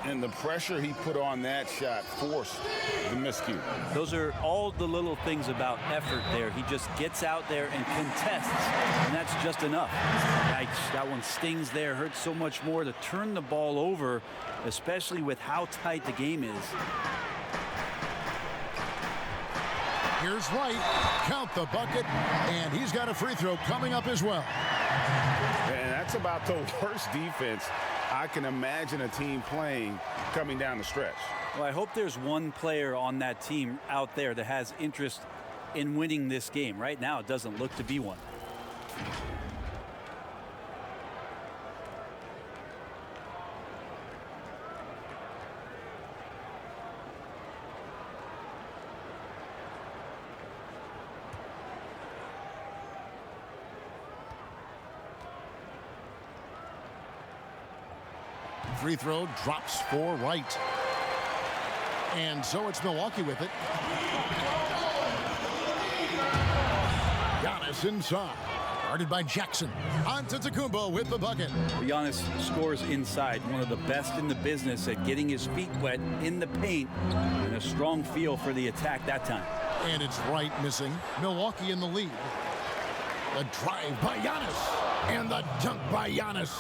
And the pressure he put on that shot forced the miscue. Those are all the little things about effort there. He just gets out there and contests, and that's just enough. Yikes, that one stings there. Hurts so much more to turn the ball over, especially with how tight the game is. Here's Wright. Count the bucket, and he's got a free throw coming up as well. And that's about the worst defense I can imagine a team playing coming down the stretch. Well, I hope there's one player on that team out there that has interest in winning this game. Right now, it doesn't look to be one. Free throw drops for Wright. And so it's Milwaukee with it. Giannis inside. Guarded by Jackson. ANTETOKOUNMPO with the bucket. Giannis scores inside. One of the best in the business at getting his feet wet in the paint. And a strong feel for the attack that time. And it's Wright missing. Milwaukee in the lead. The drive by Giannis. And the dunk by Giannis.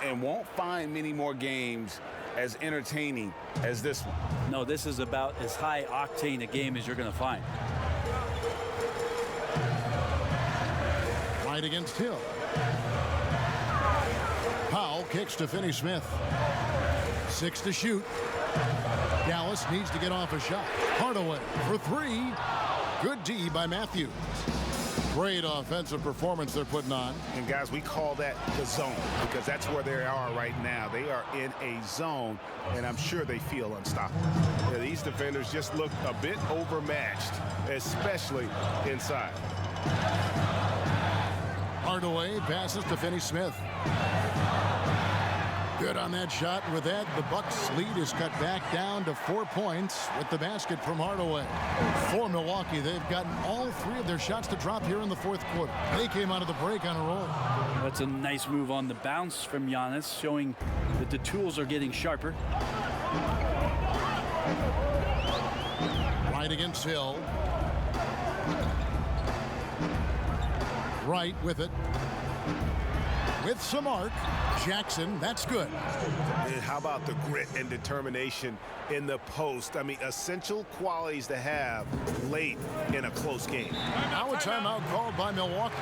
And won't find many more games as entertaining as this one. No, this is about as high octane a game as you're going to find. Right against Hill. Powell kicks to Finney-Smith. 6 to shoot. Dallas needs to get off a shot. Hardaway for 3. Good D by Matthews. Great offensive performance they're putting on. And guys, we call that the zone because that's where they are right now. They are in a zone, and I'm sure they feel unstoppable. Yeah, these defenders just look a bit overmatched, especially inside. Hardaway passes to Finney-Smith. Good on that shot. With that, the Bucks' lead is cut back down to 4 points with the basket from Hardaway. For Milwaukee, they've gotten all 3 of their shots to drop here in the 4th quarter. They came out of the break on a roll. That's a nice move on the bounce from Giannis, showing that the tools are getting sharper. Right against Hill. Right with it. With some arc. Jackson, that's good. And how about the grit and determination in the post? I mean, essential qualities to have late in a close game. Now a timeout called by Milwaukee.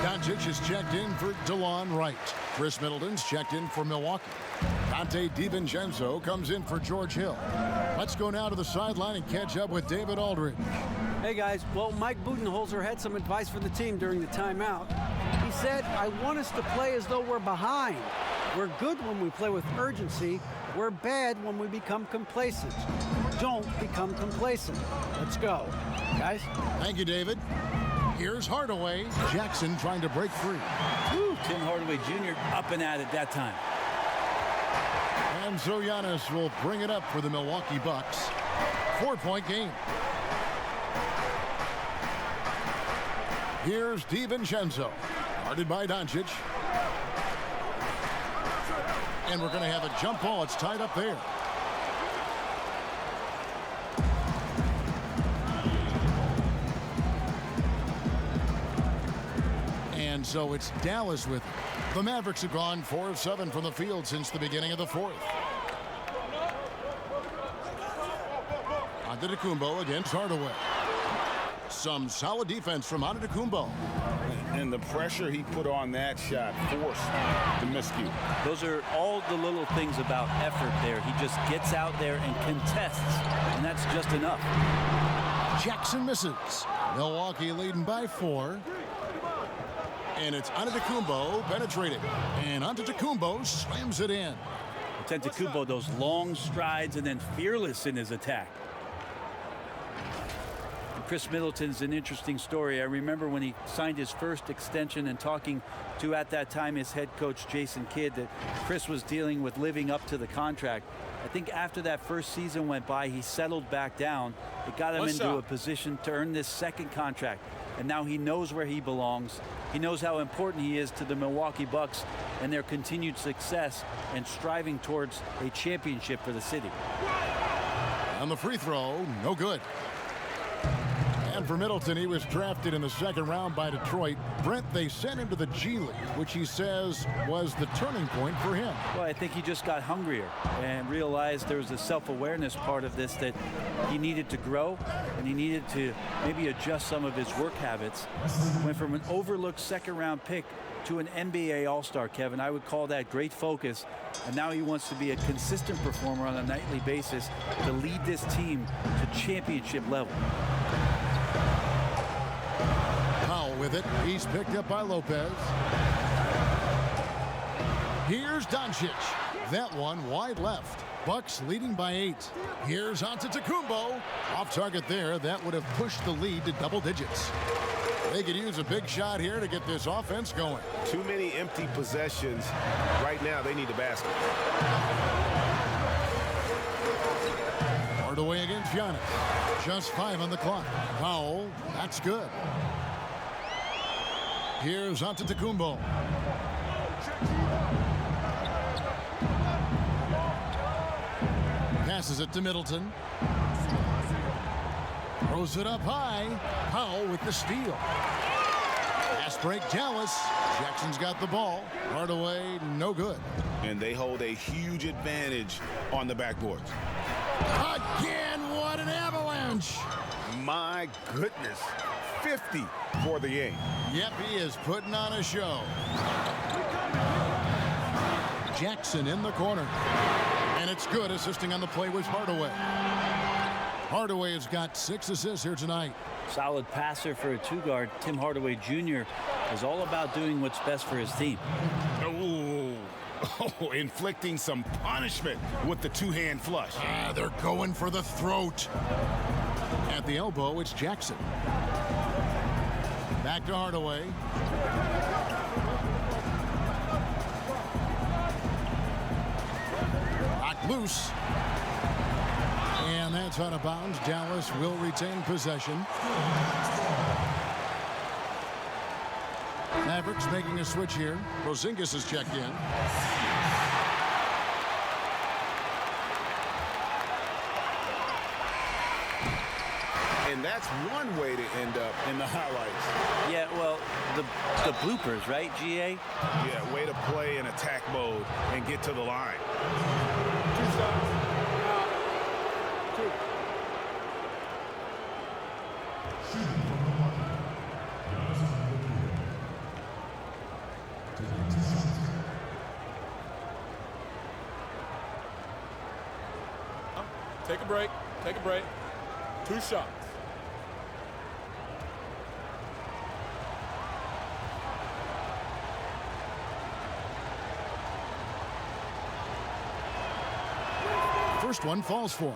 Doncic is checked in for DeLon Wright. Chris Middleton's checked in for Milwaukee. Dante DiVincenzo comes in for George Hill. Let's go now to the sideline and catch up with David Aldridge. Hey guys, well, Mike Budenholzer had some advice for the team during the timeout. He said, I want us to play as though we're behind. We're good when we play with urgency. We're bad when we become complacent. Don't become complacent. Let's go. Guys? Thank you, David. Here's Hardaway. Jackson trying to break free. Woo, Tim Hardaway Jr. up and at it that time. And so Giannis will bring it up for the Milwaukee Bucks. 4-point game. Here's DiVincenzo. Guarded by Doncic. And we're going to have a jump ball. It's tied up there. And so it's Dallas with it. The Mavericks have gone 4 of 7 from the field since the beginning of the 4th. ANTETOKOUNMPO against Hardaway. Some solid defense from ANTETOKOUNMPO. And the pressure he put on that shot forced the miscue. Those are all the little things about effort there. He just gets out there and contests, and that's just enough. Jackson misses. Milwaukee leading by 4. And it's ANTETOKOUNMPO penetrating. And ANTETOKOUNMPO slams it in. Antetokounmpo, those long strides and then fearless in his attack. Chris Middleton's an interesting story. I remember when he signed his first extension and talking to, at that time, his head coach, Jason Kidd, that Chris was dealing with living up to the contract. I think after that first season went by, he settled back down. It got him into a position to earn this second contract. And now he knows where he belongs. He knows how important he is to the Milwaukee Bucks and their continued success and striving towards a championship for the city. On the free throw, no good. And for Middleton, he was drafted in the second round by Detroit. Brent, they sent him to the G League, which he says was the turning point for him. Well, I think he just got hungrier and realized there was a self-awareness part of this, that he needed to grow and he needed to maybe adjust some of his work habits. Went from an overlooked second-round pick to an NBA All-Star, Kevin. I would call that great focus. And now he wants to be a consistent performer on a nightly basis to lead this team to championship level. Powell with it. He's picked up by Lopez. Here's Doncic. That one wide left. Bucks leading by 8. Here's Antetokounmpo. Off target there. That would have pushed the lead to double digits. They could use a big shot here to get this offense going. Too many empty possessions. Right now, they need a basket. Hardaway against Giannis. Just 5 on the clock. Powell, that's good. Here's Antetokounmpo. Passes it to Middleton. Throws it up high. Powell with the steal. Fast break, Dallas. Jackson's got the ball. Hardaway, no good. And they hold a huge advantage on the backboards. Again, what an avalanche. My goodness. 50 for the game. Yep, he is putting on a show. Jackson in the corner. And it's good. Assisting on the play was Hardaway. Hardaway has got 6 assists here tonight. Solid passer for a 2-guard. Tim Hardaway Jr. is all about doing what's best for his team. Oh, inflicting some punishment with the 2-hand flush. They're going for the throat. At the elbow, it's Jackson. Back to Hardaway. Knocked loose. And that's out of bounds. Dallas will retain possession. Mavericks making a switch here. Porzingis is checked in. And that's one way to end up in the highlights. Yeah, well, the bloopers, right, GA? Yeah, way to play in attack mode and get to the line. Take a break. Take a break. 2 shots. First one falls for him.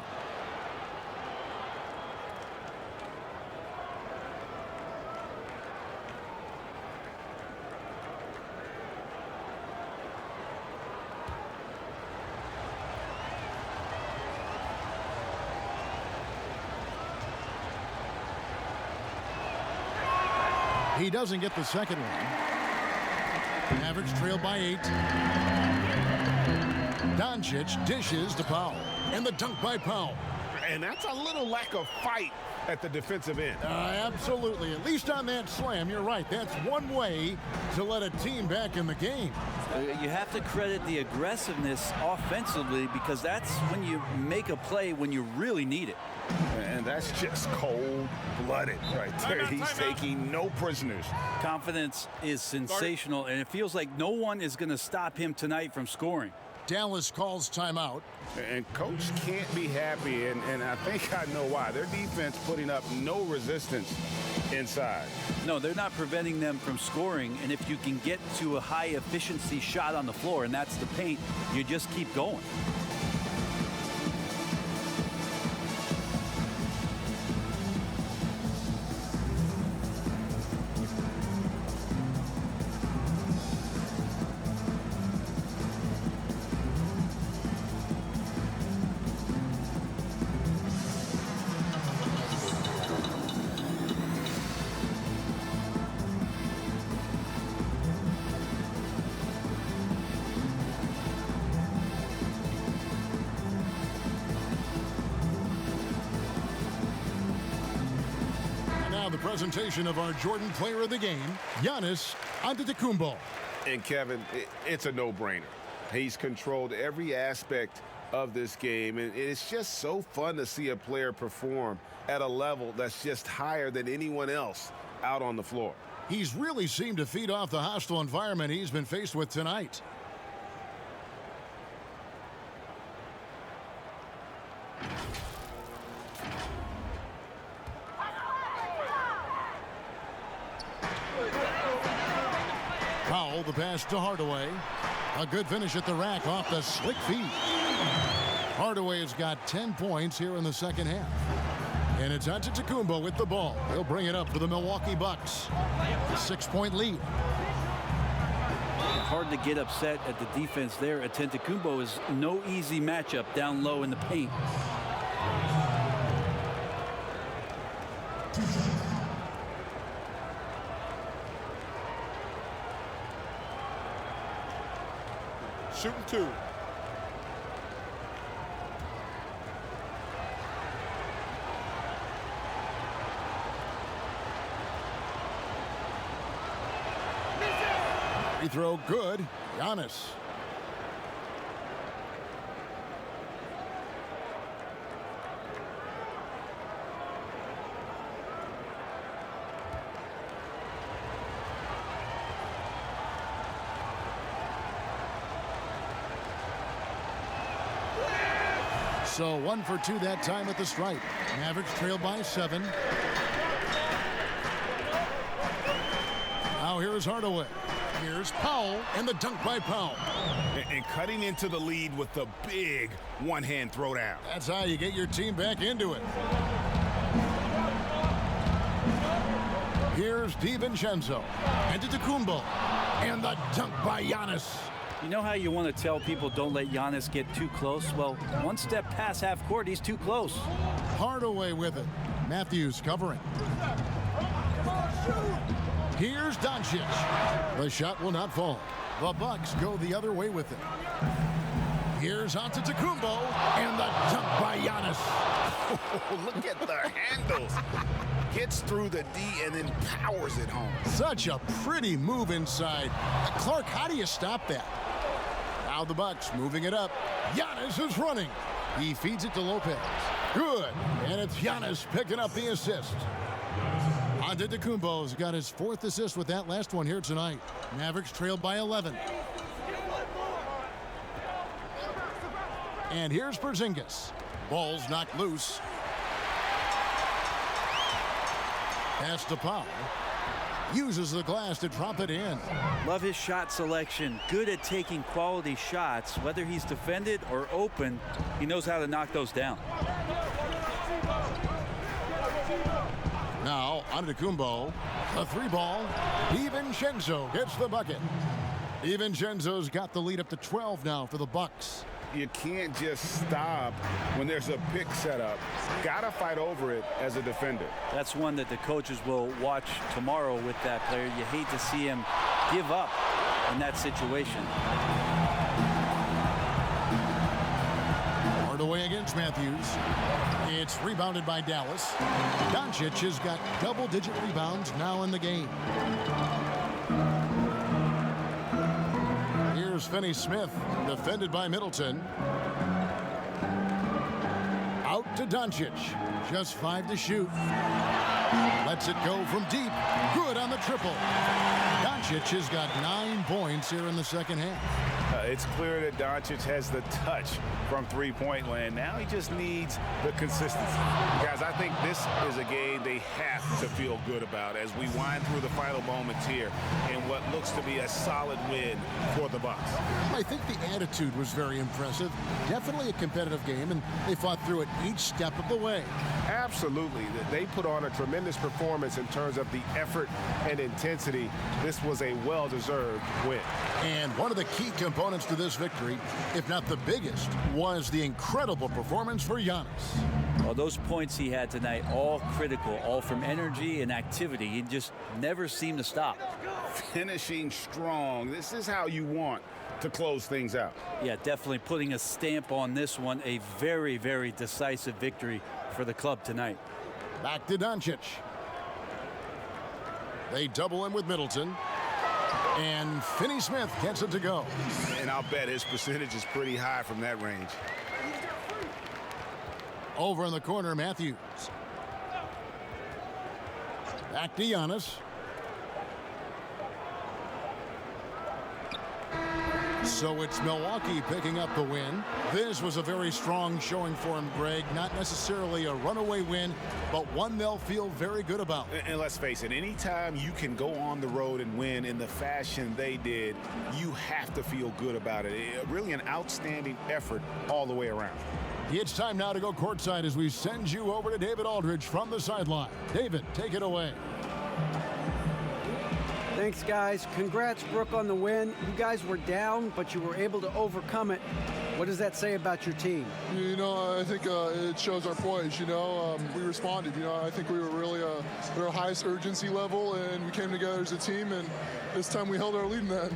He doesn't get the second one. Mavericks trail by 8. Doncic dishes to Powell. And the dunk by Powell. And that's a little lack of fight at the defensive end. Absolutely. At least on that slam, you're right. That's one way to let a team back in the game. You have to credit the aggressiveness offensively, because that's when you make a play when you really need it. And that's just cold-blooded right there. He's taking no prisoners. Confidence is sensational, and it feels like no one is going to stop him tonight from scoring. Dallas calls timeout. And coach can't be happy, and I think I know why. Their defense putting up no resistance inside. No, they're not preventing them from scoring, and if you can get to a high efficiency shot on the floor, and that's the paint, you just keep going. The presentation of our Jordan Player of the Game, Giannis Antetokounmpo. And Kevin, it's a no-brainer. He's controlled every aspect of this game, and it's just so fun to see a player perform at a level that's just higher than anyone else out on the floor. He's really seemed to feed off the hostile environment he's been faced with tonight. Powell, the pass to Hardaway. A good finish at the rack off the slick feet. Hardaway has got 10 points here in the second half. And it's Antetokounmpo with the ball. He'll bring it up for the Milwaukee Bucks. A 6-point lead. Hard to get upset at the defense there. Antetokounmpo is no easy matchup down low in the paint. Shooting two. Free throw good. Giannis. So 1 for 2 that time at the stripe. Mavericks trail by 7. Now here's Hardaway. Here's Powell, and the dunk by Powell. And cutting into the lead with the big one-hand throwdown. That's how you get your team back into it. Here's DiVincenzo. Antetokounmpo. And the dunk by Giannis. You know how you want to tell people don't let Giannis get too close? Well, one step past half court, he's too close. Hardaway with it. Matthews covering. Here's Doncic. The shot will not fall. The Bucks go the other way with it. Here's Antetokounmpo, and the dunk by Giannis. Look at the handles. Gets through the D and then powers it home. Such a pretty move inside. Clark, how do you stop that? Now the Bucks moving it up. Giannis is running. He feeds it to Lopez. Good. And it's Giannis picking up the assist. Antetokounmpo's got his 4th assist with that last one here tonight. Mavericks trailed by 11. And here's Porzingis. Ball's knocked loose. Pass to Powell. Uses the glass to drop it in. Love his shot selection. Good at taking quality shots. Whether he's defended or open, he knows how to knock those down. Now, Antetokounmpo, the 3-ball. DiVincenzo gets the bucket. DiVincenzo's got the lead up to 12 now for the Bucks. You can't just stop when there's a pick set up. Gotta fight over it as a defender. That's one that the coaches will watch tomorrow with that player. You hate to see him give up in that situation. Hardaway against Matthews. It's rebounded by Dallas. Doncic has got double-digit rebounds now in the game. Here's Finney-Smith, defended by Middleton. Out to Doncic. Just 5 to shoot. Lets it go from deep. Good on the triple. Doncic has got 9 points here in the second half. It's clear that Doncic has the touch from three-point land. Now he just needs the consistency. Guys, I think this is a game they have to feel good about as we wind through the final moments here in what looks to be a solid win for the Bucks. I think the attitude was very impressive. Definitely a competitive game, and they fought through it each step of the way. Absolutely. They put on a tremendous performance in terms of the effort and intensity. This was a well-deserved win. And one of the key components to this victory, if not the biggest, was the incredible performance for Giannis. Well, those points he had tonight, all critical, all from energy and activity. He just never seemed to stop. Finishing strong. This is how you want to close things out. Yeah, definitely putting a stamp on this one. A very, very decisive victory for the club tonight. Back to Doncic. They double him with Middleton. And Finney-Smith gets it to go. And I'll bet his percentage is pretty high from that range. Over in the corner, Matthews. Back to Giannis. So it's Milwaukee picking up the win. This was a very strong showing for him, Greg. Not necessarily a runaway win, but one they'll feel very good about. And let's face it, anytime you can go on the road and win in the fashion they did, you have to feel good about it. Really an outstanding effort all the way around. It's time now to go courtside as we send you over to David Aldridge from the sideline. David, take it away. Thanks, guys. Congrats, Brooke, on the win. You guys were down, but you were able to overcome it. What does that say about your team? You know, I think it shows our poise, you know. We responded, you know. I think we were really at our highest urgency level, and we came together as a team, and this time we held our lead in that.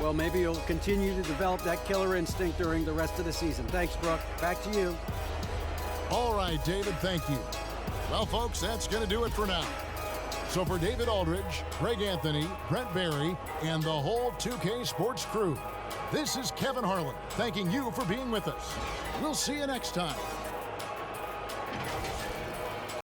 Well, maybe you'll continue to develop that killer instinct during the rest of the season. Thanks, Brooke. Back to you. All right, David, thank you. Well, folks, that's going to do it for now. So for David Aldridge, Greg Anthony, Brent Barry, and the whole 2K Sports crew, this is Kevin Harlan thanking you for being with us. We'll see you next time.